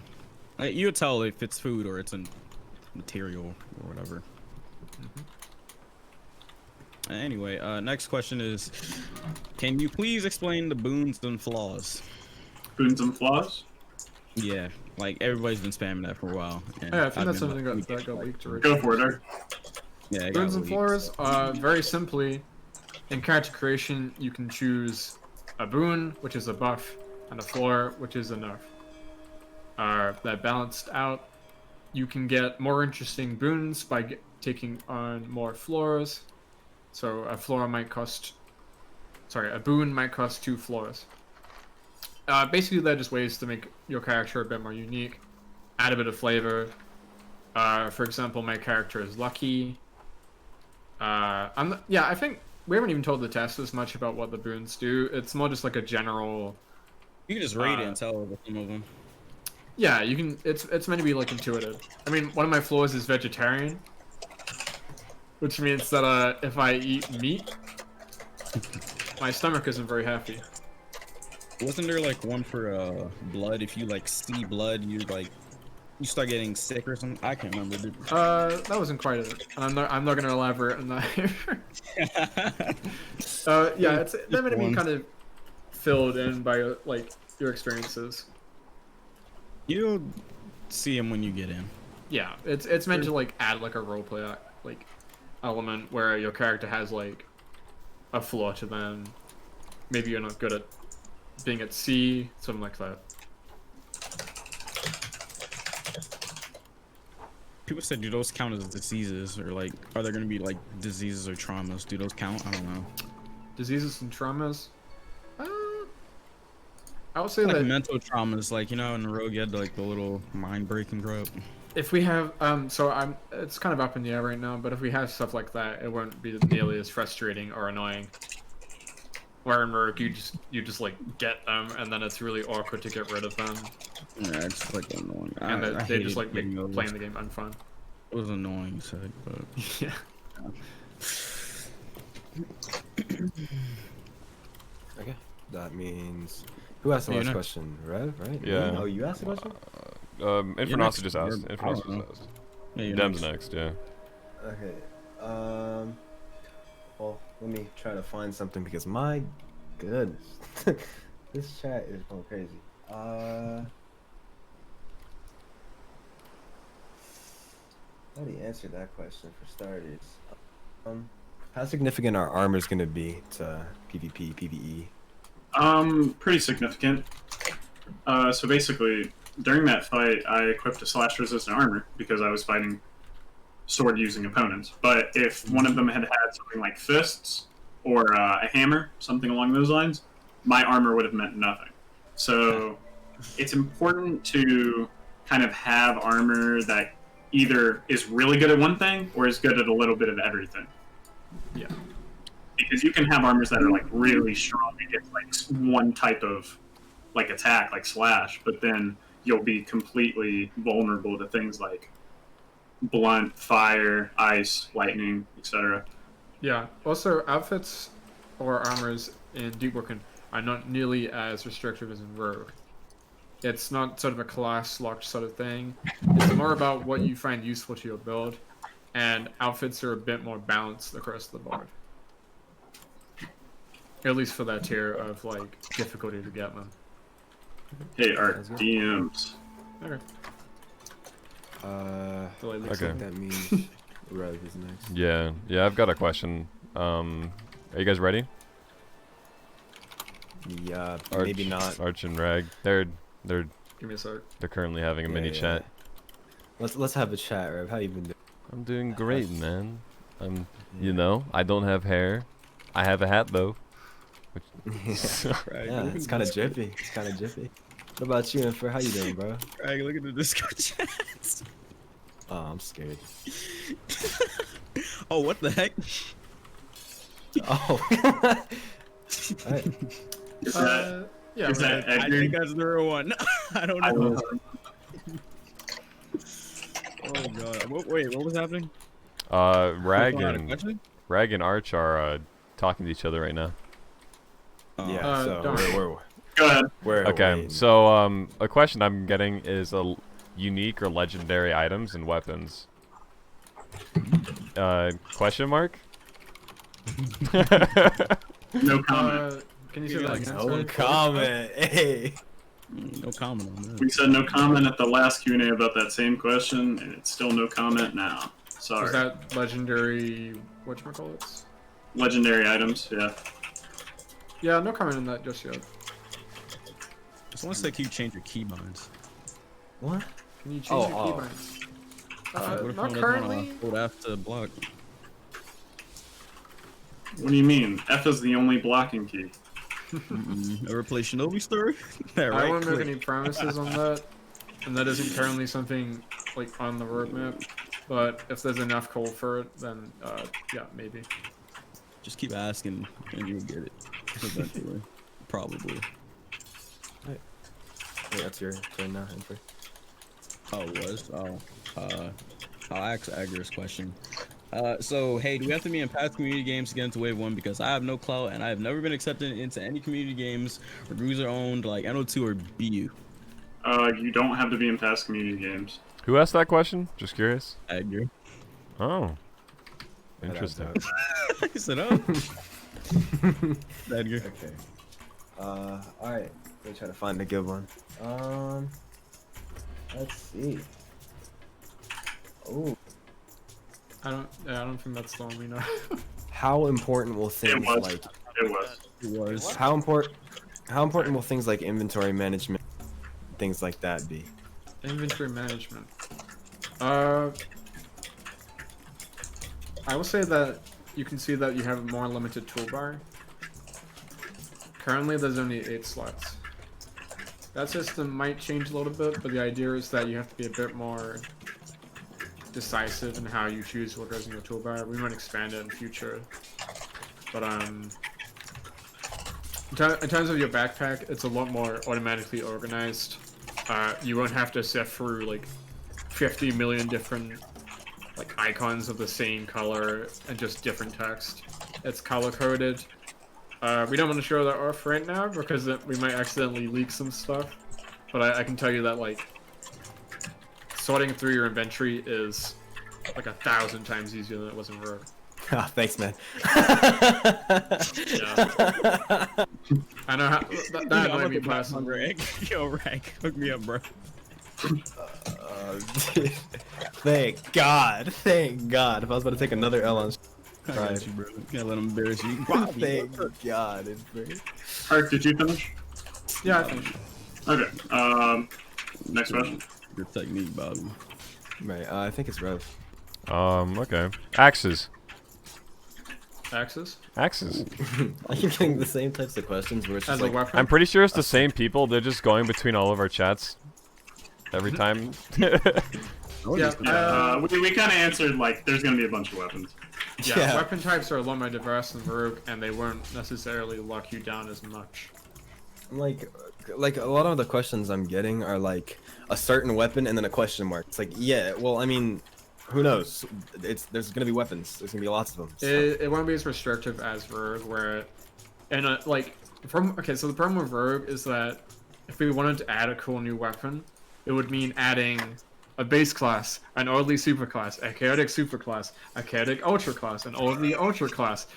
Like, you'll tell if it's food or it's a material or whatever. Anyway, next question is, can you please explain the boons and flaws? Boons and flaws? Yeah, like everybody's been spamming that for a while. And Yeah, I think I've that's been, something like, that got leaked already. Go for it, Eric. Yeah, it Boons got and leaked. floors, very simply, in character creation, you can choose a boon, which is a buff, and a floor, which is a nerf. That balanced out, you can get more interesting boons by taking on more floors. So a boon might cost 2 floors. Basically, they're just ways to make your character a bit more unique, add a bit of flavor. For example, my character is lucky. I think we haven't even told the testers much about what the boons do. It's more just like a general. You can just rate it and tell some of them. Yeah, you can. It's meant to be like intuitive. I mean, one of my floors is vegetarian, which means that if I eat meat, my stomach isn't very happy. Wasn't there like one for blood? If you like see blood, you start getting sick or something. I can't remember. Dude. That wasn't quite it. And I'm not gonna elaborate on that here. Yeah, they're meant to be kind of filled in by like your experiences. You'll see them when you get in. Yeah, it's meant to like add like a roleplay like element where your character has like a flaw to them. Maybe you're not good at being at sea, something like that. People said, do those count as diseases, or like, are there gonna be like diseases or traumas? Do those count? I don't know. Diseases and traumas. I would say Like that mental traumas, like, you know, in the Rogue you had like the little mind breaking grub. if we have it's kind of up in the air right now, but if we have stuff like that, it won't be nearly as frustrating or annoying. Where in Rogue you just like get them and then it's really awkward to get rid of them. Yeah, it's like annoying. And I they just hated like make getting those. playing the game unfun. It was annoying, said, but Yeah. Okay. That means who asked the You last know. question? Rev, right? Yeah. Me? Oh, you asked the question? Infernasi next. just asked. You're- Infernasi I don't just know. asked. yeah, you're Dem's next, yeah. Okay. Well, let me try to find something because my goodness, this chat is going crazy. I already answered that question for starters. How significant are armors going to be to PvP, PvE? Pretty significant. So basically, during that fight, I equipped a slash-resistant armor because I was fighting sword-using opponents. But if one of them had had something like fists or a hammer, something along those lines, my armor would have meant nothing. So it's important to kind of have armor that either is really good at one thing or is good at a little bit of everything. Yeah. Because you can have armors that are like really strong against like one type of like attack, like slash, but then you'll be completely vulnerable to things like blunt, fire, ice, lightning, etc. Yeah. Also, outfits or armors in Deepwoken are not nearly as restrictive as in Rogue. It's not sort of a class locked sort of thing. It's more about what you find useful to your build, and outfits are a bit more balanced across the board. At least for that tier of like difficulty to get them. Hey, our DMs. Okay. Looks like that means Rev is next. Yeah, I've got a question. Are you guys ready? Yeah, Arch, maybe not. Arch and Rag, they're Give me a sec. currently having a mini chat. Let's have a chat, Rev. How you been doing? I'm doing great, man. You know, I don't have hair. I have a hat though. Yeah, it's kind of jiffy. It's kind of jiffy. What about you, Infer? How you doing, bro? Craig, look at the Discord chats. Oh, I'm scared. Oh, what the heck? Oh. Alright. Yeah, Is that I Edgar? think that's the real one. I don't I know. was- Oh god. Wait, what was happening? Rag Someone had a and question? Rag and Arch are talking to each other right now. Yeah, so don't Go ahead. we're Okay, waiting. so a question I'm getting is unique or legendary items and weapons. Question mark? No comment. Can you say that again? No Sorry? comment. Hey. No comment on that. We said no comment at the last Q&A about that same question, and it's still no comment now. Sorry. Is that legendary? Whatchamacallits? Legendary items, yeah. Yeah, no comment on that just yet. Just want to say, can you change your keybinds? What? Can you change Oh, your oh. keybinds? What if Not someone currently. doesn't want to hold F to block? What do you mean? F is the only blocking key. Ever play Shinobi Story? Yeah, I right don't want to make click. any promises on that, and that isn't currently something like on the roadmap. But if there's enough call for it, then yeah, maybe. Just keep asking, and you'll get it. Eventually. Probably. Wait, that's your turn now, Infer. Oh, it was? I'll ask Agger's question. So, hey, do we have to be in past community games to get into Wave 1? Because I have no clout, and I have never been accepted into any community games or groups are owned, like NO2 or BU. You don't have to be in past community games. Who asked that question? Just curious. Agger. Oh. Interesting. I said, oh. Edgar. Okay. Alright. Let me try to find a good one. Let's see. Oh. I don't think that's the one we know. How important will It things was. like It was. It was. how important will things like inventory management, things like that be? Inventory management. I will say that you can see that you have a more limited toolbar. Currently, there's only 8 slots. That system might change a little bit, but the idea is that you have to be a bit more decisive in how you choose what goes in your toolbar. We might expand it in the future, but in terms of your backpack, it's a lot more automatically organized. You won't have to sift through like 50 million different like icons of the same color and just different text. It's color coded. We don't want to show that off right now because we might accidentally leak some stuff, but I can tell you that like sorting through your inventory is like 1,000 times easier than it was in Rogue. Oh, thanks, man. I know how that might be possible. Yo, Rank, hook me up, bro. Thank God. Thank God. If I was about to take another L on I got you, bro. Can't let him embarrass you. thank God. Park, did you finish? Yeah, I finished. Okay. Next question. Your technique, Bobby. Right. I think it's Rev. Okay. Axes. Axes? Axes. I keep getting the same types of questions where it's just As a like, weapon? I'm pretty sure it's the same people. They're just going between all of our chats every time. Yeah, we kind of answered like there's gonna be a bunch of weapons. yeah, weapon types are a lot more diverse than Rogue, and they won't necessarily lock you down as much. like a lot of the questions I'm getting are like a certain weapon and then a question mark. It's like, yeah, well, I mean, who knows? There's gonna be weapons. There's gonna be lots of them. So. It won't be as restrictive as Rogue, where, and like, so the problem with Rogue is that if we wanted to add a cool new weapon, it would mean adding a base class, an orderly superclass, a chaotic superclass, a chaotic ultra class, an orderly ultra class,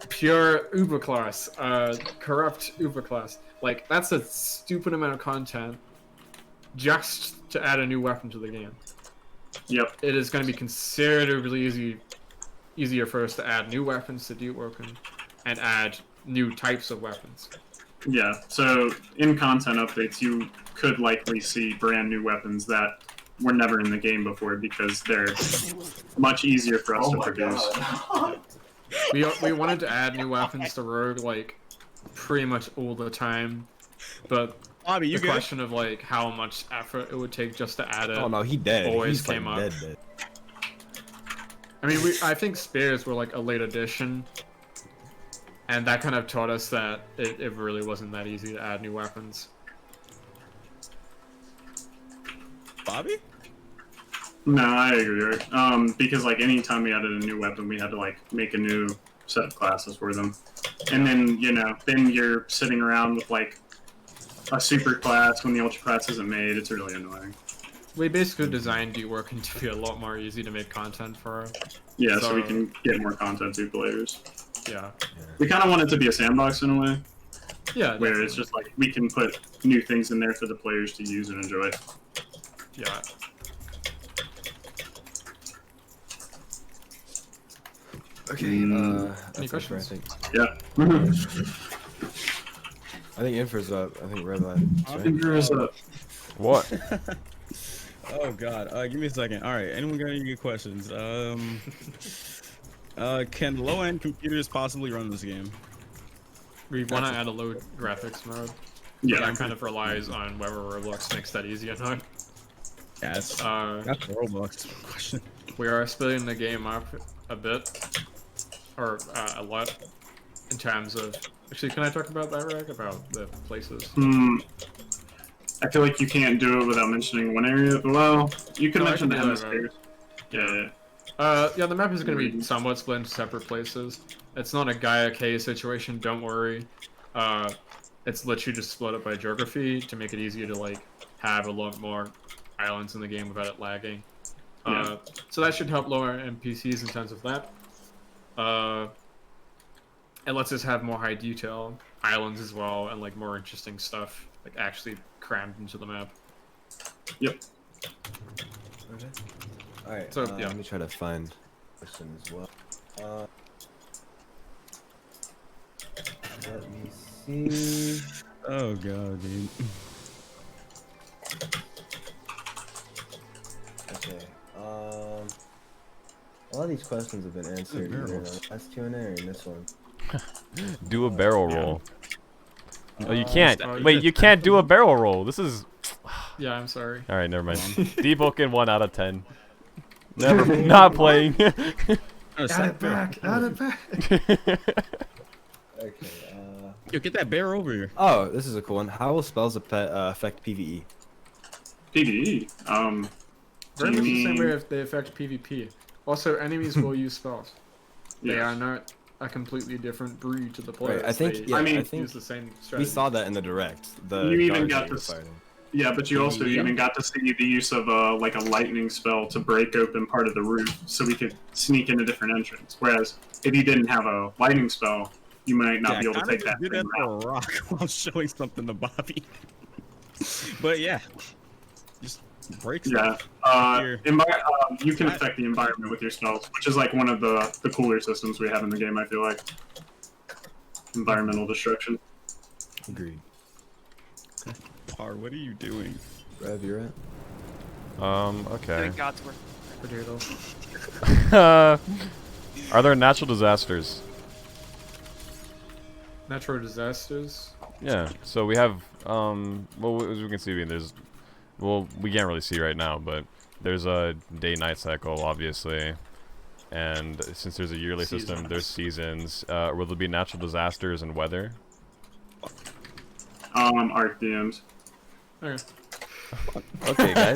pure uber class, corrupt uber class. Like, that's a stupid amount of content just to add a new weapon to the game. Yep. It is going to be considerably easier for us to add new weapons to Deepwoken and add new types of weapons. Yeah, so in content updates, you could likely see brand new weapons that were never in the game before because they're much easier for us to produce. We wanted to add new weapons to Rogue like pretty much all the time, but Bobby, the question of like how much effort it would take just to add it. Oh no, he dead. Always He's came like up. dead. I mean, I think spears were like a late addition, and that kind of taught us that it really wasn't that easy to add new weapons. Bobby? No, I agree, Eric. Because like anytime we added a new weapon, we had to like make a new set of classes for them, and then then you're sitting around with like a super class when the ultra class isn't made. It's really annoying. We basically designed Deepwoken to be a lot more easy to make content for. Yeah, so we can get more content to players. Yeah. We kind of want it to be a sandbox in a way. Yeah. Where Definitely. it's just like we can put new things in there for the players to use and enjoy. Yeah. Okay. Any questions? I think. Yeah. I think Infer's up. I think Red Light. What? Oh god, give me a second. All right, anyone got any good questions? Can low-end computers possibly run this game? We want to add a low graphics mode. Yeah. That kind of relies on whether Roblox makes that easy or not. Yes. That's a Roblox question. We are splitting the game up a bit, or a lot, in terms of. Actually, can I talk about that, Rick? About the places? I feel like you can't do it without mentioning one area. Well, you can mention the hemispheres. Yeah. Yeah, the map is going to be somewhat split into separate places. It's not a Gaia K situation, don't worry. It's literally just split up by geography to make it easier to like have a lot more islands in the game without it lagging. So that should help lower NPCs in terms of that. It lets us have more high detail islands as well, and like more interesting stuff, like actually crammed into the map. Yep. Okay. All right. So, Let me try to find a question as well. Let me see. Oh god, dude. Okay. A lot of these questions have been answered either in the last Q&A or in this one. Do a barrel roll. Oh, you Oh, can't. you Wait, you can't do a barrel roll. This is. Yeah, I'm sorry. All right, never mind. Deepwoken 1 out of 10. Never. Not playing. Add it back. Add it back. Okay. Yo, get that bear over here. Oh, this is a cool one. How will spells affect PvE? PvE. Very much the same way if they affect PvP. Also, enemies will use spells. They Yeah. are not a completely different breed to the players. Right, I think. They yeah, I mean, think use the same we strategy. saw that in the direct. The You even guards got that you were this- fighting. Yeah, but you also even got to see the use of like a lightning spell to break open part of the roof, so we could sneak in a different entrance. Whereas if you didn't have a lightning spell, you might not be able to take that. Did that for a rock while showing something to Bobby. But yeah, just break stuff. Yeah, you can affect the environment with your spells, which is like one of the cooler systems we have in the game. I feel like environmental destruction. Agreed. Par, what are you doing? Rev, you're at. Okay. God's work. Are there natural disasters? Natural disasters. Yeah. So we have well, as we can see, there's we can't really see right now, but there's a day-night cycle, obviously, and since there's a yearly system, there's seasons. Will there be natural disasters and weather? Arc DMs. Okay. Okay, guys.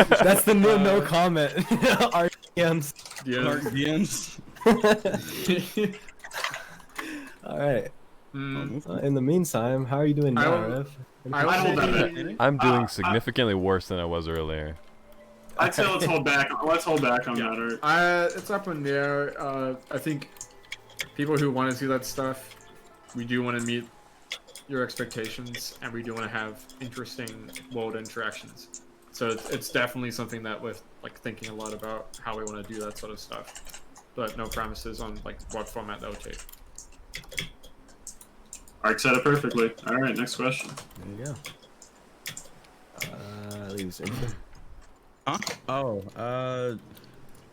That's the new no comment. RDMs. DMs. All right. In the meantime, how are you doing now, Rev? I'm doing significantly worse than I was earlier. I'd say let's hold back. Let's hold back on that, Art. It's up in the air. I think people who want to see that stuff, we do want to meet your expectations, and we do want to have interesting world interactions. So it's definitely something that we're like thinking a lot about how we want to do that sort of stuff. But no promises on like what format that would take. Arc said it perfectly. All right, next question. There you go. Leaves info. Huh? Oh,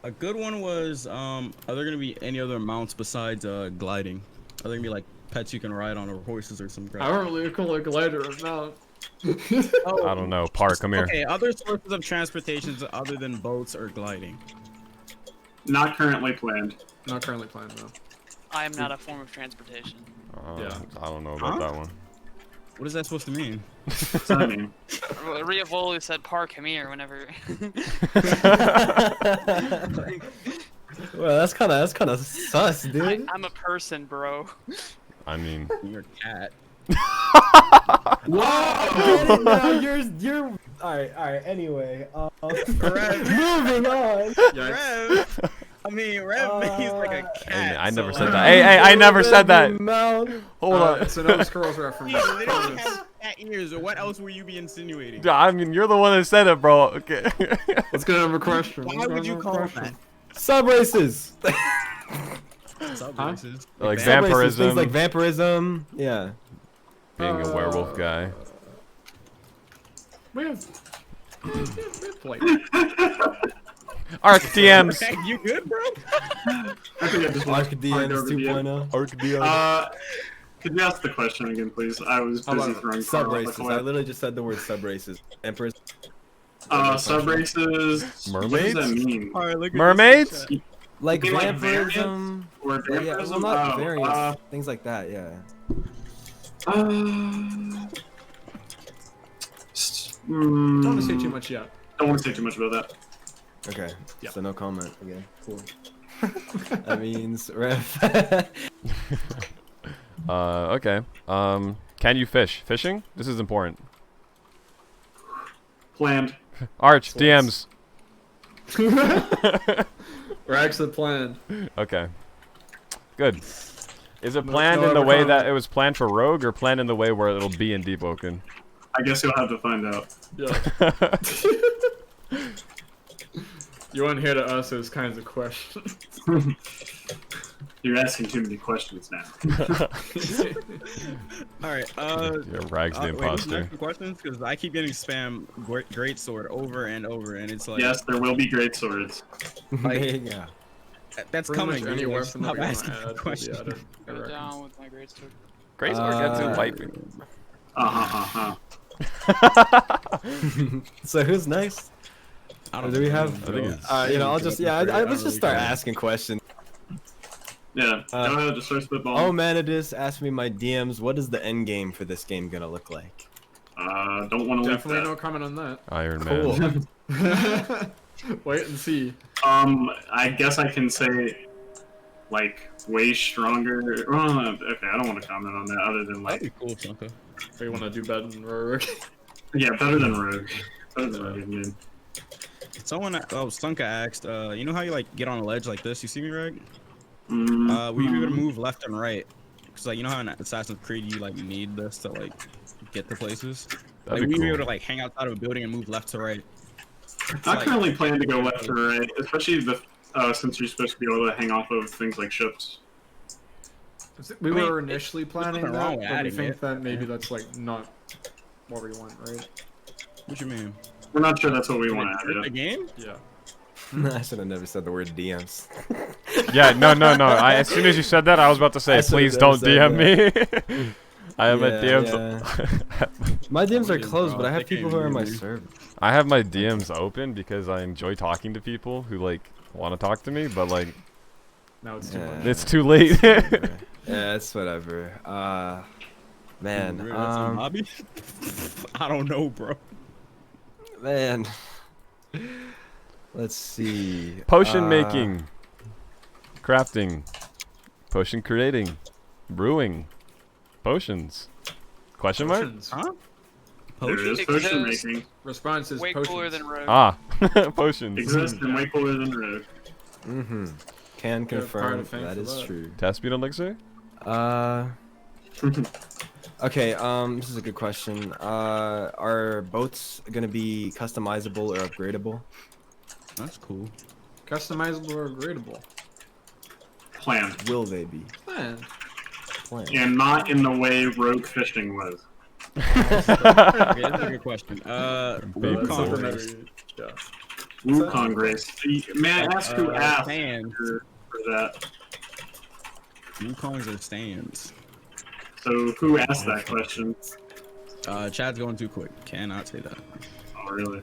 a good one was are there gonna be any other mounts besides gliding? Are there gonna be like pets you can ride on, or horses or some crap? I don't really call a glider a mount. I don't know. Park, come here. Okay, other sources of transportations other than boats or gliding. Not currently planned. Not currently planned, though. I am not a form of transportation. Yeah. I don't know about that one. What is that supposed to mean? What's that mean? ReEvolu said "Park, come here" whenever. Well, that's kind of sus, dude. I'm a person, bro. I mean, You're a cat. Whoa! No, you're. All right. Anyway, moving on. Yikes. Rev. I mean, Rev, he's like a cat. I never said that. Hey, I never said that. Hold on. It's an Scrolls reference. He literally has cat ears. What else were you be insinuating? I mean, you're the one that said it, bro. Okay. Let's get another question. Why would you call him that? Sub races. Sub races. Like Sub races, vampirism. things like vampirism. Yeah. Being a werewolf guy. We have like. Arc DMs. You good, bro? I think I just Arc watched DMs over 2.0. Arc DMs. Could you ask the question again, please? I was busy throwing Sub Carl off the races. cliff. I literally just said the word sub races. Empress. Sub races. What Mermaids? does that mean? Mermaids? Like You mean like vampirism. Or Yeah, vampirism? well, not Oh, variants. Things like that. Yeah. Don't want to say too much yet. Don't want to say too much about that. Okay. Yeah. So no comment again. Cool. That means Rev. Okay. Can you fish? Fishing? This is important. Planned. Arch, DMs. We're actually planned. Okay. Good. Is it planned in the way that it was planned for Rogue, or planned in the way where it'll be in Deepwoken? I guess you'll have to find out. Yeah. You won't hear to us those kinds of questions. You're asking too many questions now. All right. Yeah, Rags the imposter. Questions, because I keep getting spam great sword over and over, and it's like Yes, there will be great swords. There you go. that's Pretty coming. much any Like, weapon that stop we wanna asking add will be questions. added, I Go reckon. down with my great sword. Great sword gets in wiping. So who's next? I Or don't do we know. have? I think it's- I'll just let's just start asking questions. Yeah, go ahead, just start spitballing. Oh Manidus asked me my DMs. What is the end game for this game gonna look like? Don't want to leak Definitely no that. comment on that. Iron Man. Cool. Wait and see. I guess I can say, like, way stronger. Okay, I don't want to comment on that other than, like, That'd be cool, Sunka. Or you want to do better than Rorik? Yeah, better than Rogue. Better than Rogue, man. Someone, Stunka asked, you know how you like get on a ledge like this? You see me, right? Mm, Will you be able to move left and right? Cause like you know how in Assassin's Creed you like need this to like get to places. That'd Like be will you be cool. able to like hang outside of a building and move left to right? I like- currently plan to go left or right, especially since you're supposed to be able to hang off of things like ships. We I mean, were initially planning nothing wrong that, with but we adding think it. that maybe that's like not what we want, right? What you mean? We're not sure that's what we want to The add yet. game? Yeah. I should have never said the word DMs. Yeah, no. As soon as you said that, I was about to say, I should've please never don't said DM me. I have my Yeah, DMs. My DMs are Weird, closed, bro. but I have They people can't who are in my hear me. server. I have my DMs open because I enjoy talking to people who like want to talk to me, but like Now it's too Yeah. much. it's too late. Yeah, it's whatever. Man, Weird, that's a hobby? I don't know, bro. man. Let's see. Potion making, crafting, potion creating, brewing, potions. Question mark? Potions. Huh? There is Because- potion making. Response is Way potions. cooler than Rogue. Ah, potions. Exists and way cooler than Rogue. Mm-hmm. Can Got a part confirm of fame that for is that. true. Test speed elixir? Okay, this is a good question. Are boats gonna be customizable or upgradable? That's cool. Customizable or upgradable? Planned. Will they be? Man. Planned. And not in the way Rogue fishing was. Okay, that's a good question. Baby That's something boy. that we, yeah. Wukong Grace. May I ask who asked Stands. for that? Wukongs are stands. So who asked that question? Chad's going too quick. Cannot say that. Oh, really?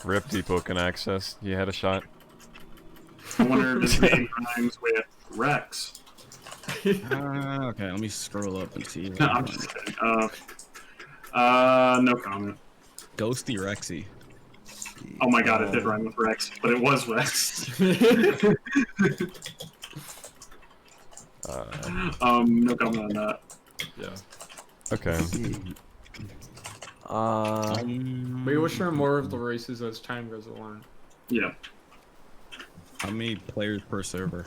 Rip Deepwoken access. You had a shot. I wonder if his name rhymes with Rex. Okay, let me scroll up and see. No, I'm just kidding. No comment. Ghosty Rexy. Oh my god, it did rhyme with Rex, but it was Rex. No comment on that. Yeah. Okay. We will share more of the races as time goes along. Yeah. How many players per server?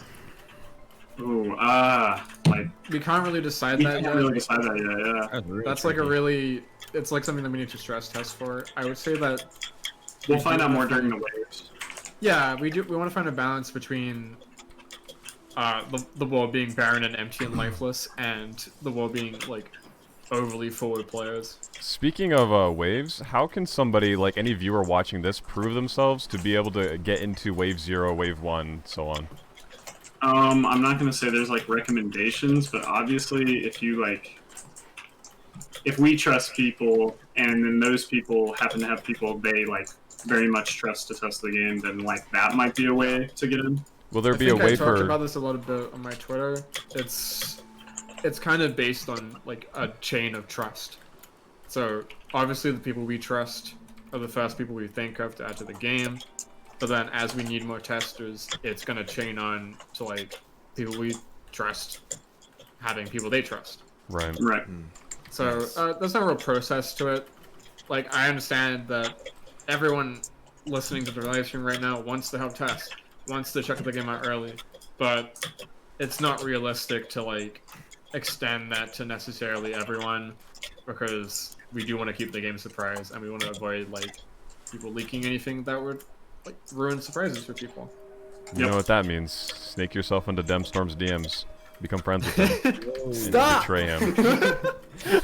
Ooh, like, We can't really decide we that can't yet. really decide that yet, yeah. That's, real That's like a tricky. really, it's like something that we need to stress test for. I would say that, We'll find out more during the waves. yeah, we want to find a balance between the world being barren and empty and lifeless, and the world being like overly full with players. Speaking of waves, how can somebody, like any viewer watching this, prove themselves to be able to get into wave 0, wave 1, so on? I'm not gonna say there's like recommendations, but obviously if you like, if we trust people and then those people happen to have people they like very much trust to test the game, then like that might be a way to get in. Will there I be a think way I talked for... about this a little bit on my Twitter. It's kind of based on like a chain of trust. So obviously the people we trust are the first people we think of to add to the game. But then as we need more testers, it's gonna chain on to like people we trust having people they trust. Right. Right. So there's no real process to it. Like I understand that everyone listening to the live stream right now wants to have tests, wants to check the game out early, but it's not realistic to like extend that to necessarily everyone because we do want to keep the game surprise and we want to avoid like people leaking anything that would like ruin surprises for people. You know what that means. Snake yourself into Demstorm's DMs. Become friends with him. and Stop! Betray him.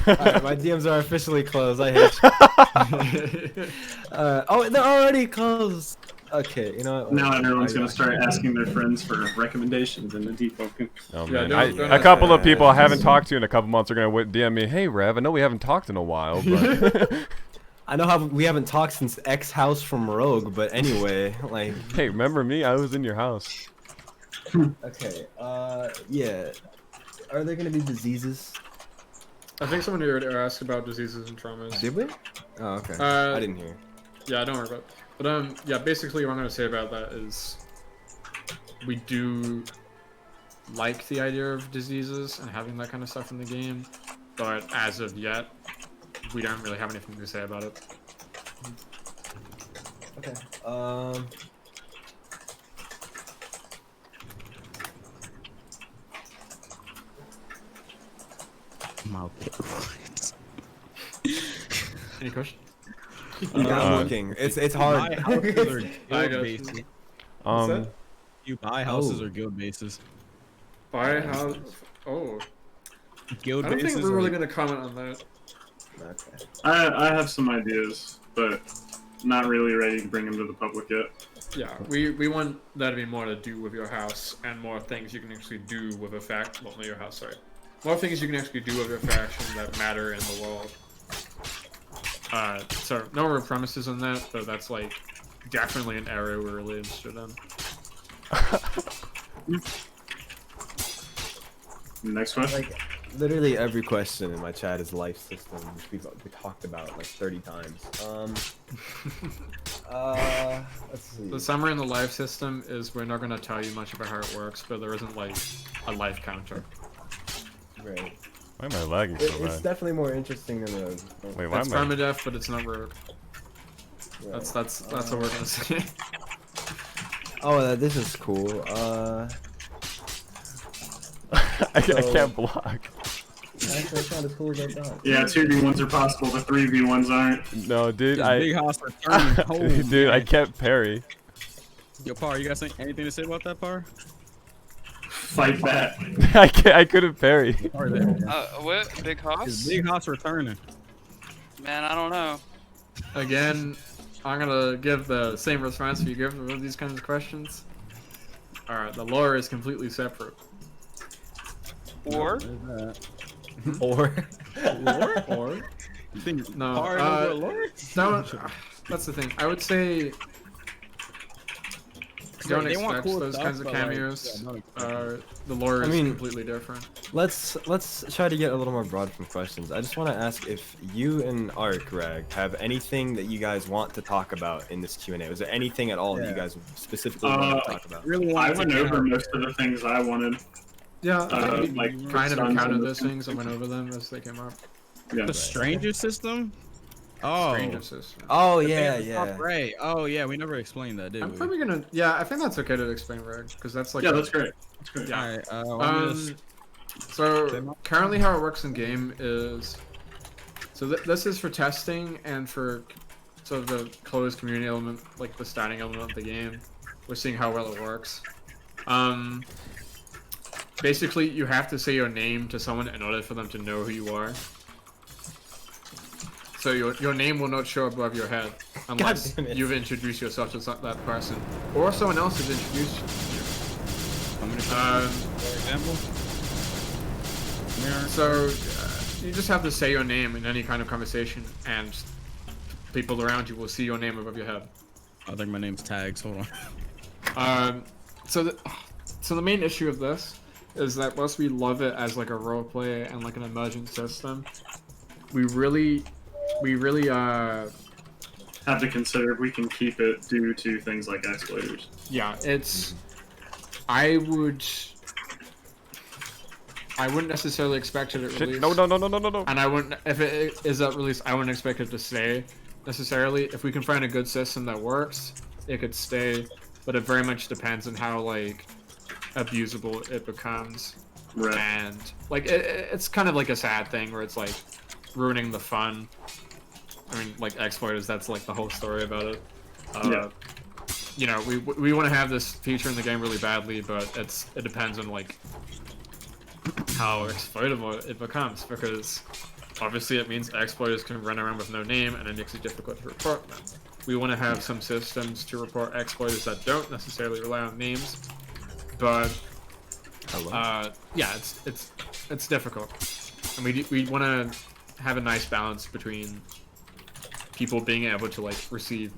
Alright, my DMs are officially closed. I hate you. Oh, they're already closed. Okay, you know what? Now everyone's gonna start asking their friends for recommendations in the Deepwoken. Oh Yeah, man, don't a ask couple that. of people I haven't talked to in a couple months are gonna DM me. Hey Rev, I know we haven't talked in a while, but I know how we haven't talked since X House from Rogue, but anyway, like, hey, remember me? I was in your house. okay, yeah. Are there gonna be diseases? I think someone here asked about diseases and traumas. Did we? Oh, okay. Uh, I didn't hear. Yeah, don't worry about it. But yeah, basically what I'm gonna say about that is we do like the idea of diseases and having that kind of stuff in the game, but as of yet, we don't really have anything to say about it. Okay. Any question? Yeah, I'm looking. It's hard. Buy houses or I guild got you. bases? What's that? You buy houses Oh. or guild bases? Buy a house. Oh. Guild I don't bases. think we're or- really gonna comment on that. Okay. I have some ideas, but not really ready to bring them to the public yet. Yeah, we want that to be more to do with your house and more things you can actually do with a fact. Well, not your house, sorry. More things you can actually do with your faction that matter in the world. So no real premises on that, but that's like definitely an area we're really interested in. Next question. Like, literally every question in my chat is life system, which we talked about like 30 times. Let's see. The summary in the life system is we're not going to tell you much about how it works, but there isn't like a life counter. Right. Why am I lagging so It's bad? definitely more interesting than the. Wait, why That's am I? permadeath, but it's not rogue. Right. That's what we're gonna say. Oh, this is cool. I can't block. Actually, it's not as cool as I thought. Yeah, 2v1s are possible, but 3v1s aren't. No, dude, This big house returning. Oh, dude, I man. kept Parry. Yo, Par, you got anything to say about that, Par? Fight that. I couldn't parry. Par there. What? Big This house? big house returning. Man, I don't know. Again, I'm gonna give the same response you give to these kinds of questions. Alright, the lore is completely separate. Or? Or. Or? You think No, Par knows what lore? That's the thing. I would say don't They want expect cool those stuff, kinds of but, like, cameos. yeah, don't expect The lore is I mean- completely different. Let's try to get a little more broad from questions. I just want to ask if you and Ark Rag have anything that you guys want to talk about in this Q&A. Was there anything at all that you Yeah. guys specifically want to talk about? Really I want went to over most of the things I wanted. Yeah, we like kind of sons encountered and those the- things and went over them as they came up. Yeah. the stranger system. Oh, Stranger system. Oh the yeah, thing at the top yeah. right. Oh yeah, we never explained that, did I'm we? probably gonna. Yeah, I think that's okay to explain, Reg, because that's like. Yeah, that's great. That's great. Yeah. Alright, So currently, how it works in game is, so this is for testing and for sort of the closed community element, like the starting element of the game. We're seeing how well it works. Basically, you have to say your name to someone in order for them to know who you are. So your name will not show above your head unless damn it. you've introduced yourself to that person, or someone else has introduced you. for example. So you just have to say your name in any kind of conversation, and people around you will see your name above your head. I think my name's Tags. Hold on. So the main issue of this is that whilst we love it as like a roleplay and like an emergent system, we really Have to consider if we can keep it due to things like exploiters. yeah, it's I wouldn't necessarily expect it at release. Shit, no. And I wouldn't, if it is at release, I wouldn't expect it to stay necessarily. If we can find a good system that works, it could stay, but it very much depends on how like abusable it becomes. Right. And like it's kind of like a sad thing where it's like ruining the fun. I mean, like exploiters, that's like the whole story about it. Yeah. You know, we want to have this feature in the game really badly, but it depends on like how exploitable it becomes, because obviously it means exploiters can run around with no name and it makes it difficult to report them. We want to have some systems to report exploiters that don't necessarily rely on names, but yeah, it's difficult, and we want to have a nice balance between people being able to like receive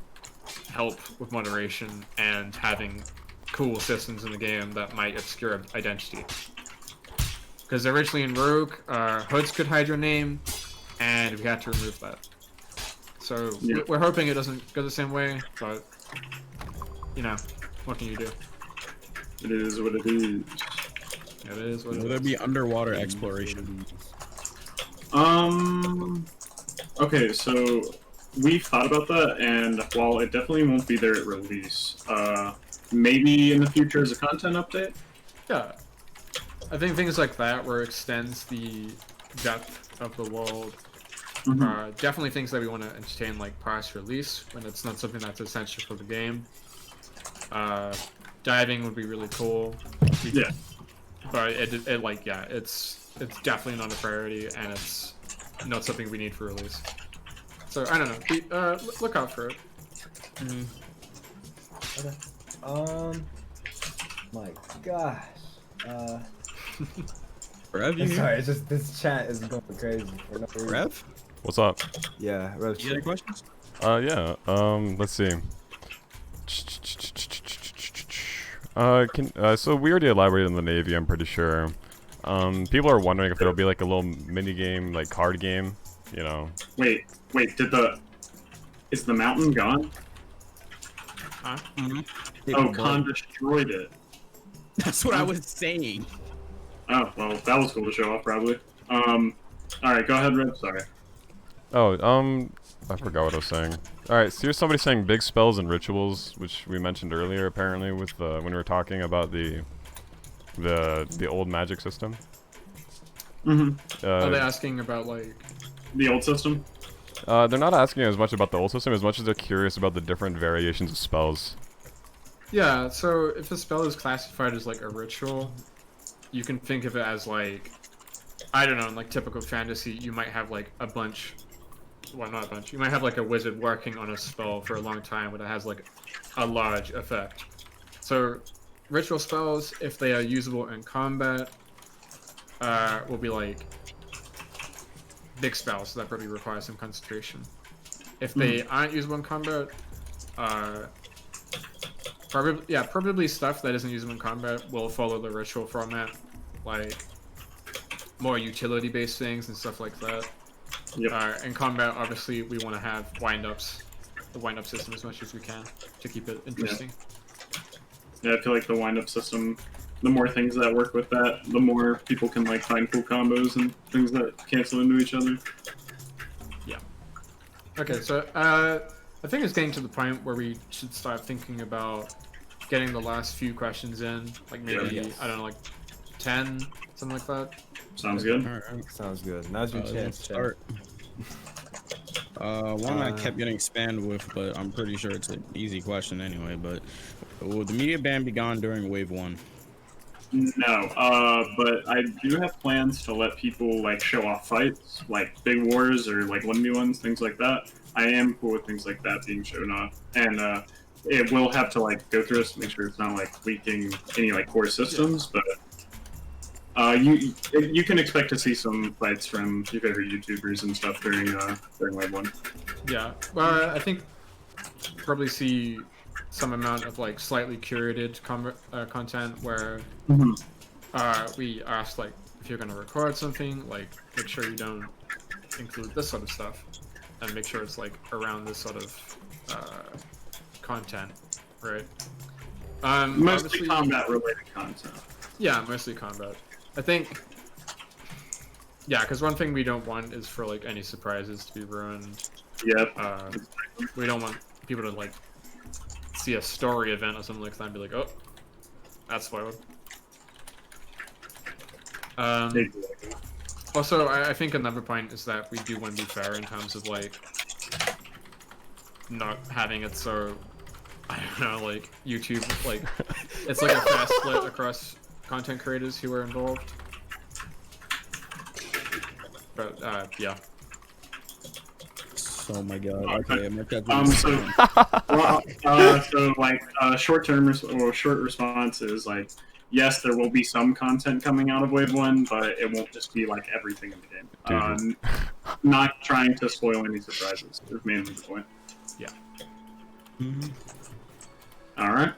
help with moderation and having cool systems in the game that might obscure identity. Because originally in Rogue, hoods could hide your name, and we had to remove that. So Yeah. we're hoping it doesn't go the same way, but you know, what can you do? It is what it is. It is what it Will there is. be underwater exploration? Okay, so we've thought about that, and while it definitely won't be there at release, maybe in the future as a content update. Yeah, I think things like that, where it extends the depth of the world, are definitely things that we want to entertain like past release when it's not something that's essential for the game. Diving would be really cool. Yeah. But it's definitely not a priority, and it's not something we need for release. So I don't know. Look out for it. Okay. My gosh. Rev, you Sorry, it's just this chat is going crazy for no reason. Rev? What's up? Yeah, Rev. You got any questions? Yeah. Let's see. So we already elaborated on the Navy, I'm pretty sure. People are wondering if there'll be like a little mini game, like card game, you know. Wait, is the mountain gone? Huh? Oh, Khan destroyed it. That's what I was saying. Oh, well, that was cool to show off, probably. Alright, go ahead, Red. Sorry. Oh, I forgot what I was saying. Alright, so here's somebody saying big spells and rituals, which we mentioned earlier, apparently, with when we were talking about the old magic system. Are they asking about like the old system? They're not asking as much about the old system as much as they're curious about the different variations of spells. Yeah, so if a spell is classified as like a ritual, you can think of it as like, I don't know, in like typical fantasy, you might have like a bunch, well, not a bunch, you might have like a wizard working on a spell for a long time, but it has like a large effect. So ritual spells, if they are usable in combat, will be like big spells, so that probably requires some concentration. If they aren't usable in combat, probably stuff that isn't usable in combat will follow the ritual format, like more utility-based things and stuff like that. Yep. In combat, obviously, we want to have wind-ups, the wind-up system as much as we can to keep it interesting. Yeah, I feel like the wind-up system, the more things that work with that, the more people can like find cool combos and things that cancel into each other. Yeah. Okay, so I think it's getting to the point where we should start thinking about getting the last few questions in, like maybe, I don't know, like 10, something like that. Sounds good. Alright, sounds good. Now's your chance. Start. One I kept getting spammed with, but I'm pretty sure it's an easy question anyway. But will the media ban be gone during Wave 1? No, but I do have plans to let people like show off fights, like big wars or like 1v1s, things like that. I am cool with things like that being shown off, and it will have to like go through us to make sure it's not like leaking any like core systems, but you can expect to see some fights from your favorite YouTubers and stuff during Wave 1. Yeah, well, I think probably see some amount of like slightly curated content where we ask like if you're gonna record something, like make sure you don't include this sort of stuff, and make sure it's like around this sort of content, right? Mostly combat related content. Yeah, mostly combat. I think, yeah, because one thing we don't want is for like any surprises to be ruined. Yep. We don't want people to like see a story event or something like that and be like, oh, that's spoiled. Also, I think another point is that we do want to be fair in terms of like not having it so, I don't know, like YouTube, like it's like a fast split across content creators who are involved. But yeah. Oh my god. Okay, so like short-term or short response is like, yes, there will be some content coming out of Wave 1, but it won't just be like everything in the game. Not trying to spoil any surprises is mainly the point. Yeah. Alright.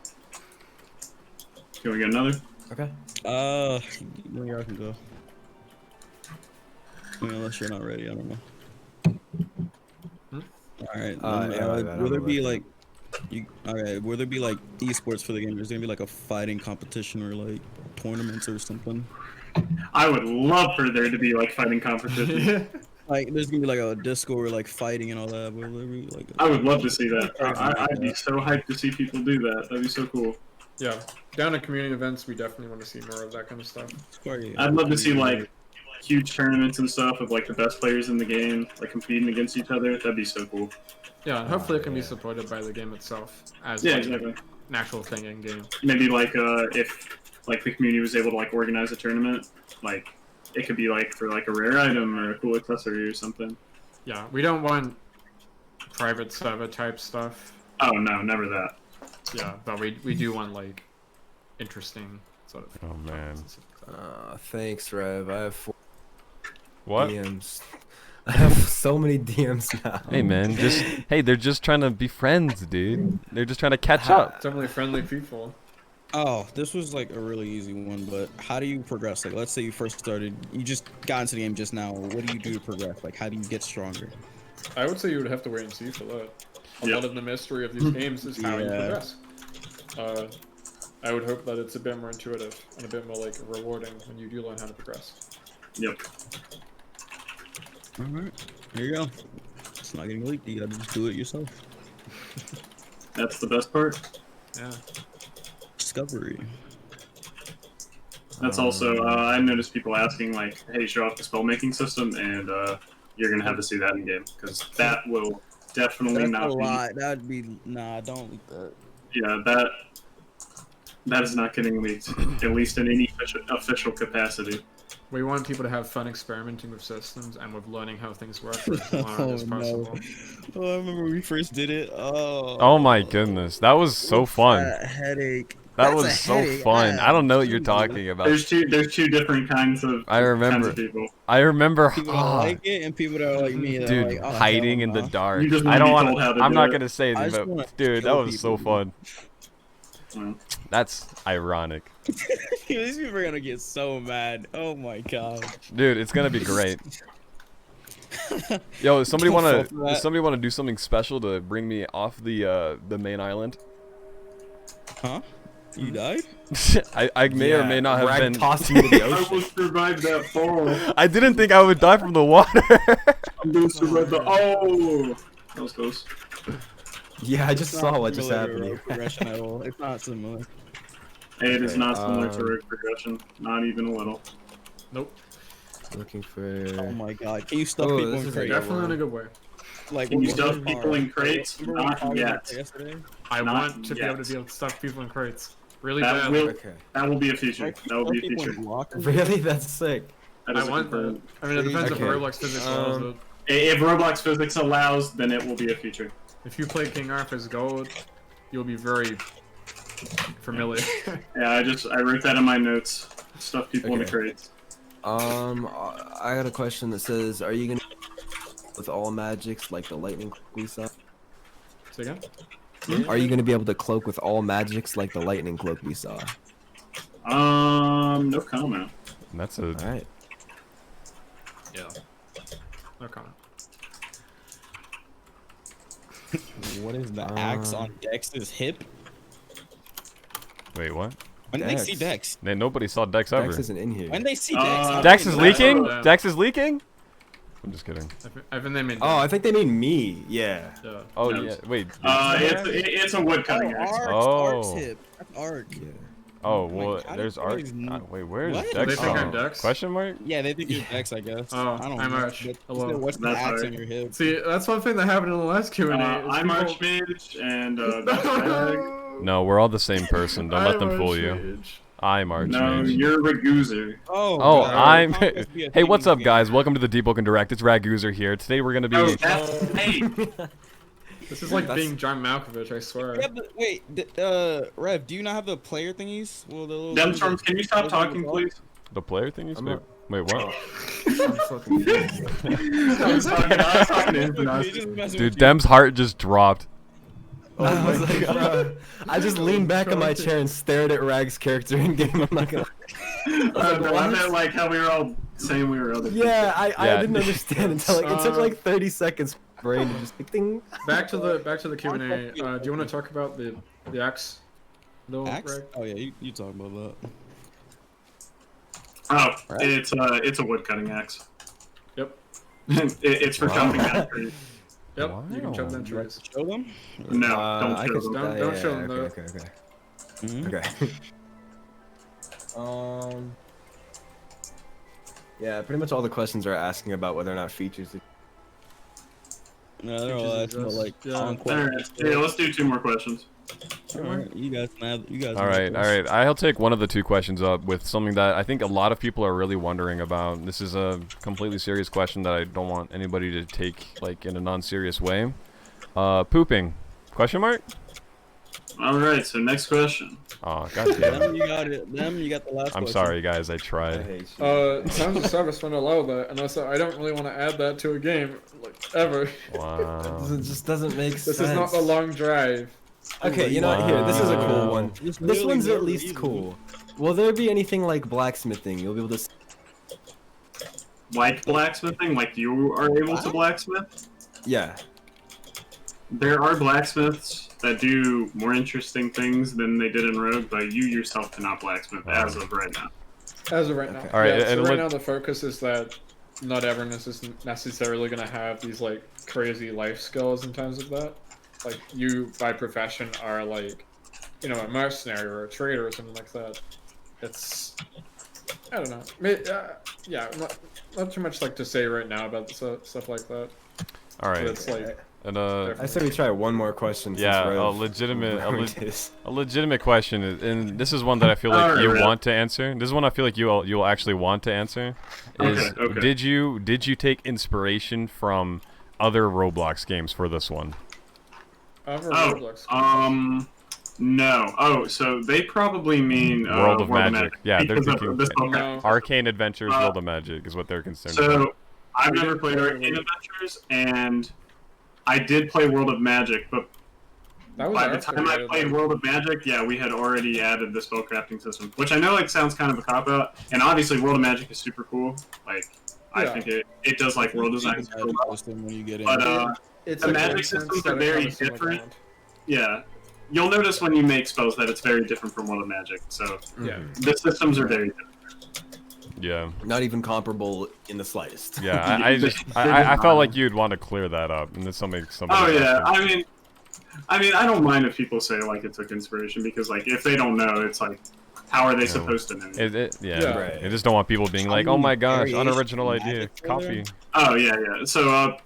Can we get another? Okay. Where I can go. I mean, unless you're not ready, I don't know. Alright, will there be like will there be like esports for the game? There's gonna be like a fighting competition or like tournaments or something? I would love for there to be like fighting competition. Like, there's gonna be like a Discord, like fighting and all that. But like, I would love to see that. I'd be so hyped to see people do that. That'd be so cool. Yeah, down at community events, we definitely want to see more of that kind of stuff. I'd love to see like huge tournaments and stuff of like the best players in the game, like competing against each other. That'd be so cool. Yeah, and hopefully it can be supported by the game itself as Exactly. an actual thing in game. Maybe like if like the community was able to like organize a tournament, like it could be like for like a rare item or a cool accessory or something. Yeah, we don't want private server type stuff. Oh no, never that. Yeah, but we do want like interesting sort of. Oh man. Thanks, Rev. I have 4 What? DMs. I have so many DMs now. Hey man, they're just trying to be friends, dude. They're just trying to catch up. Definitely friendly people. Oh, this was like a really easy one, but how do you progress? Like, let's say you first started, you just got into the game just now. What do you do to progress? Like, how do you get stronger? I would say you would have to wait and see for that. A lot of the mystery of these games is how you progress. I would hope that it's a bit more intuitive and a bit more like rewarding when you do learn how to progress. Yep. Alright, there you go. It's not getting leaked, you gotta just do it yourself. That's the best part. Yeah. Discovery. That's also I noticed people asking like, "Hey, show off the spell making system," and you're gonna have to see that in game because that will definitely That's not a be. lot. That'd be nah. Don't leak that. Yeah, that is not getting leaked, at least in any official capacity. We want people to have fun experimenting with systems and with learning how things work for as long as possible. Oh, I remember when we first did it. Oh my goodness, that was so fun. That headache. That That's was a so headache. fun. I don't know what you're Jesus. talking about. There's two different kinds of I remember. kinds of people. I remember. People that like it and people that are like me. That are Dude, like, oh, hiding hell in the no. dark. You just I wanna don't be want told how to I'm do not it. gonna say I anything, just wanna but dude, that kill was so people. fun. That's ironic. These people are gonna get so mad. Oh my god. Dude, it's gonna be great. Yo, does somebody Don't wanna fall for that. does somebody wanna do something special to bring me off the main island? Huh? You died? I may or may not have Rag been. tossed me to the I ocean. will survive that fall. I didn't think I would die from the water. I'm gonna survive the. Oh, that was close. Yeah, I just It's saw not what just similar to happened. rogue progression at all. It's not similar. Hey, it is Okay, not similar to rogue progression, not even a little. Nope. Looking for. Oh my god. Can you stuff Oh, people this in is crates? Definitely in a good way. Like, Can you what stuff was people in hard? crates? Remember we Not talked about yet. that yesterday? I Not want to be able yet. to stuff people in crates. Really That bad. will Okay. that will be a feature. Like, That will be a stuff people in feature. lockers? Really? That's sick. That I is a want that. confirmed. I mean, it depends Okay. if Roblox physics allows it. If Roblox physics allows, then it will be a feature. If you play King Arthur's Gold, you'll be very familiar. Yeah, I wrote that in my notes. Stuff people in the Okay. crates. I got a question that says, are you gonna with all magics like the lightning cloak we saw? Say again? Are you gonna be able to cloak with all magics like the lightning cloak we saw? No comment. That's a. All right. Yeah. No comment. What is the axe on Dex's hip? Wait, what? When did they see Dex. Dex? Nobody saw Dex ever. Dex isn't in here. When they see Dex? how Dex do is they know? leaking. Yeah. Dex is leaking. I'm just kidding. I think they made. Oh, I think they mean me. Yeah. Yeah. Oh No. yeah. Wait. It's a woodcutting Oh, axe. Ark's, Oh. Ark's hip. That's Ark. Yeah. Oh my well, God, there's how art. does n- Wait, where's What? Dex? They think I'm from? Dex? Question mark? Yeah, they think you're Dex, I guess. Oh, I don't I'm know. Arch. But Hello. he said, what's the That's axe right. on your hip? See, that's one thing that happened in the last Q&A. is I'm people- Archmage, and that's Rag. No, we're all the same person. Don't let them I'm fool you. Archmage. I'm No, Archmage. you're Raguzer. Oh, Oh, God. I'm. How must be a Hey, thing what's in up, this guys? game? Welcome to the Deepwoken Direct. It's Raguzer here. Today we're gonna be. Oh, that's hey. This is like That's- being John Malkovich, I swear. Yeah, but wait, Rev, do you not have the player thingies? Well, the little Demstorms, can you stop those talking, little- please? The player thing? I'm Wait, not- wait, what? I'm so confused. I was talking to him, He's just messing Dude, with you. Dem's heart just dropped. I was like, bro, I just leaned back on my chair and stared at Rag's character in game. I'm not gonna. I meant like how we were all saying we were other Yeah, I Yeah. didn't understand until like it took like 30 seconds for my brain to just like ding. Back to the Q&A. Do you want to talk about the axe? No, Axe? Greg? Oh, yeah, you talk about that. Oh, Right. it's a woodcutting axe. Yep. It's for jumping down trees. Yep, you can jump down Would you like trees. to show them? No, I don't could, show them. Don't show them, Okay. Mhm. Okay. Yeah, pretty much all the questions are asking about whether or not features. No, they're all asking about like Alright, yeah, let's do 2 more questions. Alright, you guys All right. I'll take one of the 2 questions up with something that I think a lot of people are really wondering about. This is a completely serious question that I don't want anybody to take like in a non-serious way. Pooping? Question mark? Alright, so next question. Oh, goddamn. Them, you got it. Them, you got the last I'm question. sorry, guys. I I tried. hate you. Terms of service won't allow that, and also I don't really want to add that to a game, like, ever. Wow. It just doesn't make sense. This is not a long drive. Okay, you know what? Here, this is a cool Wow. one. Just This really one's at never least easy. cool. Will there be anything like blacksmithing? You'll be able to. Like blacksmithing, like you are able to blacksmith. Yeah. There are blacksmiths that do more interesting things than they did in Rogue, but you yourself cannot blacksmith as of right now. As of right now. Okay. All right, Yeah, so and right let- now the focus is that not everyone is necessarily going to have these, like, crazy life skills in terms of that. Like, you, by profession, are, like, you know, a mercenary or a trader or something like that. It's... I don't know. Yeah, not too much, like, to say right now about stuff like that. All But right. it's, like... And I say we try one more question. Since yeah, a Rev legitimate question, and this is one that I feel like Alright, you Rev. want to answer. This is one I feel like you'll actually want to answer. Is Okay. did you take inspiration from other Roblox games for this one? Roblox. No. Oh, so they probably mean World of Magic. Yeah, they're because of thinking this book. No. Arcane Adventures World of Magic is what they're concerned about. So I've never played Arcane Adventures, and I did play World of Magic, but That was by the after time I World of played Magic. World of Magic, yeah, we had already added the spellcrafting system, which I know like sounds kind of a cop out, and obviously World of Magic is super cool. Like, I Yeah. think it does like world design super well. When you get in. But It's the a magic coincidence systems that are it very comes from the different. ground. Yeah, you'll notice when you make spells that it's very different from World of Magic. So Yeah. the systems are very different. Yeah, Not even comparable in the slightest. yeah. I felt like you'd want to clear that up, and it's something. Oh yeah, I mean, I don't mind if people say like it took inspiration because like if they don't know, it's like, how are they supposed to know? Yeah. Right. I just don't want people being like, I "Oh mean, my gosh, variation unoriginal of idea, magic in copy." Oh yeah. So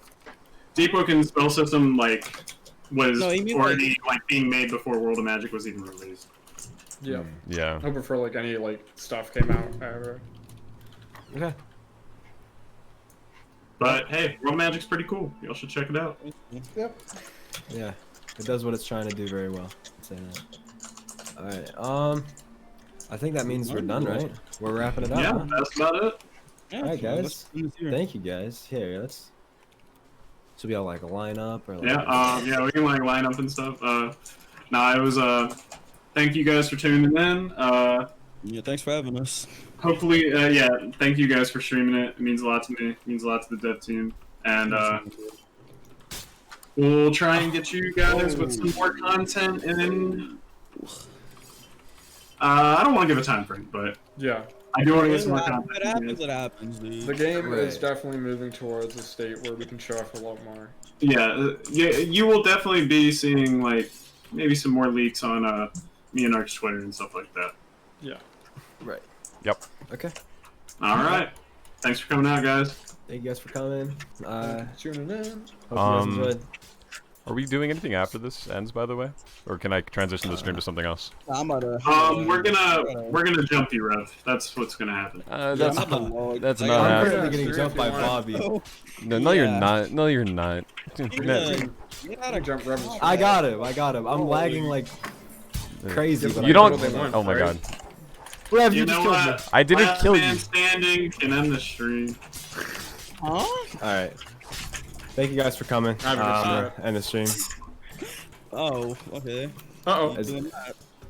Deepwoken spell system like was No, you mean, already like being made before World of Magic was even released. Yeah. Yeah. No, before like any like stuff came out ever. Okay. But hey, World of Magic's pretty cool. Y'all should check it out. Yep. Yeah. It does what it's trying to do very well. I'd say that. Alright, I think that means we're done, right? We're wrapping it up. Yeah, huh? that's about it. Alright, guys. Thank you, guys. Here, let's. Should we all like line up or like? Yeah, we can like line up and stuff. Nah, it was thank you guys for tuning in. Yeah, thanks for having us. Hopefully, yeah, thank you guys for streaming it. It means a lot to me. It means a lot to the dev team. And we'll try and get you guys with some more content in. I don't want to give a time frame, but Yeah. I do want to get some more If content. it happens, it happens, dude. The game is Right. definitely moving towards a state where we can show off a lot more. Yeah, you will definitely be seeing like maybe some more leaks on me and Ark's Twitter and stuff like that. Yeah. Right. Yep. Okay. All right, thanks for coming out, guys. Thank you guys for coming. Tuning in. Hope you guys enjoyed. Are we doing anything after this ends, by the way, or can I transition the stream to something else? I'm about to. We're gonna jump you, Rev. That's what's gonna happen. That's I'm about to log. that's I not gotta- I'm happening. currently getting jumped by If you want. Bobby. No, you're Yeah. not. No, you're not. Yeah, Man, you gotta Jump Rebels. I got him. I'm lagging like crazy. Yeah, but you I don't. got him. want, Oh my right? god. Rev, You you just know killed me. what? I didn't Last kill man you. standing can end the stream. Huh? Alright. Thank you guys for coming. Have a good End the stream. Oh, okay. Uh-oh. Is Doing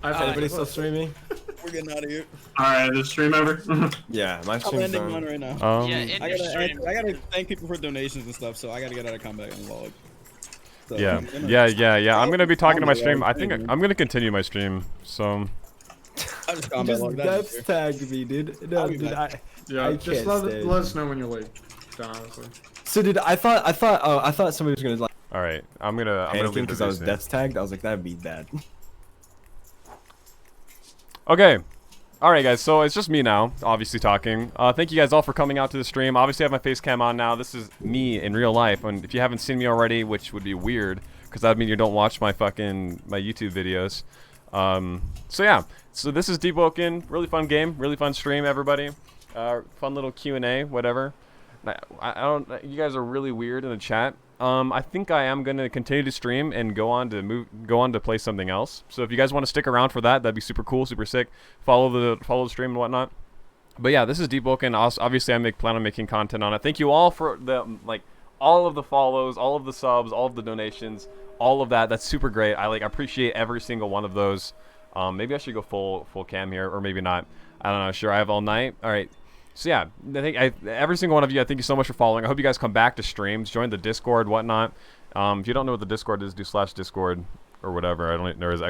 that. anybody still streaming? We're getting out of here. All right, the stream over. Yeah, my I'm stream's ending done. mine right now. Yeah, Um, in I your gotta, stream. I gotta thank people for donations and stuff, so I gotta get out of combat and log. So, yeah, I'm gonna- yeah. I'm gonna be talking to my stream. Yeah, I think I'm gonna continue my stream. So I just You combat just log. depth tagged me, dude. No, I'll be dude, back. Yeah, I just can't stand let us know when you're late. Honestly. So did I thought somebody was gonna like All right, I'm gonna panicking leave the because I was VC. death tagged. I was like, that'd be bad. Okay. Alright guys, so it's just me now, obviously talking. Thank you guys all for coming out to the stream. Obviously I have my face cam on now. This is me in real life. And if you haven't seen me already, which would be weird, because that would mean you don't watch my YouTube videos. So yeah, so this is Deepwoken. Really fun game, really fun stream, everybody. Fun little Q&A, whatever. I don't, you guys are really weird in the chat. I think I am gonna continue to stream and go on to play something else. So if you guys want to stick around for that, that'd be super cool, super sick. Follow the stream and whatnot. But yeah, this is Deepwoken. Obviously, I plan on making content on it. Thank you all for all of the follows, all of the subs, all of the donations, all of that. That's super great. I appreciate every single one of those. Maybe I should go full cam here, or maybe not. I don't know. Sure, I have all night. All right. So yeah, I think every single one of you, I thank you so much for following. I hope you guys come back to streams, join the Discord, whatnot. If you don't know what the Discord is, do /Discord or whatever. I don't know, there is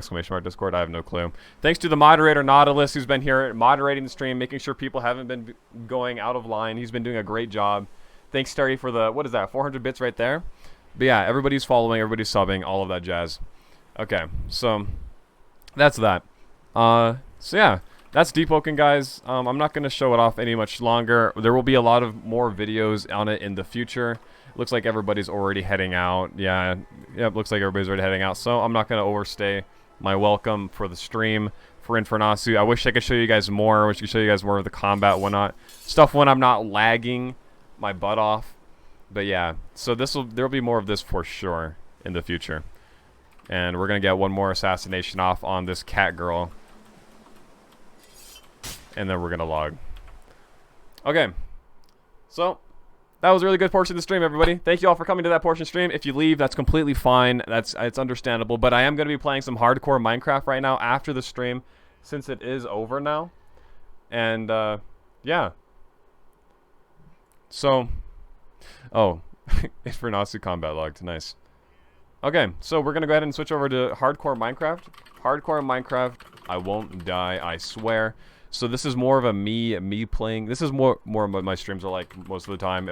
!Discord. I have no clue. Thanks to the moderator Nautilus, who's been here moderating the stream, making sure people haven't been going out of line. He's been doing a great job. Thanks Terry for the, what is that, 400 bits right there. But yeah, everybody's following, everybody's subbing, all of that jazz. Okay, so that's that. So yeah. That's Deepwoken, guys. I'm not going to show it off any much longer. There will be a lot of more videos on it in the future. Looks like everybody's already heading out. Yeah, looks like everybody's already heading out. So I'm not going to overstay my welcome for the stream for Infernasu. I wish I could show you guys more. I wish I could show you guys more of the combat, whatnot. Stuff when I'm not lagging my butt off. But yeah, so there'll be more of this for sure in the future. And we're going to get one more assassination off on this cat girl. And then we're gonna log. Okay, so that was a really good portion of the stream, everybody. Thank you all for coming to that portion stream. If you leave, that's completely fine. It's understandable. But I am gonna be playing some hardcore Minecraft right now after the stream, since it is over now. And yeah. So, oh, Infernasu combat logged. Nice. Okay, so we're gonna go ahead and switch over to hardcore Minecraft. Hardcore Minecraft. I won't die. I swear. So this is more of a me playing. This is more what my streams are like most of the time.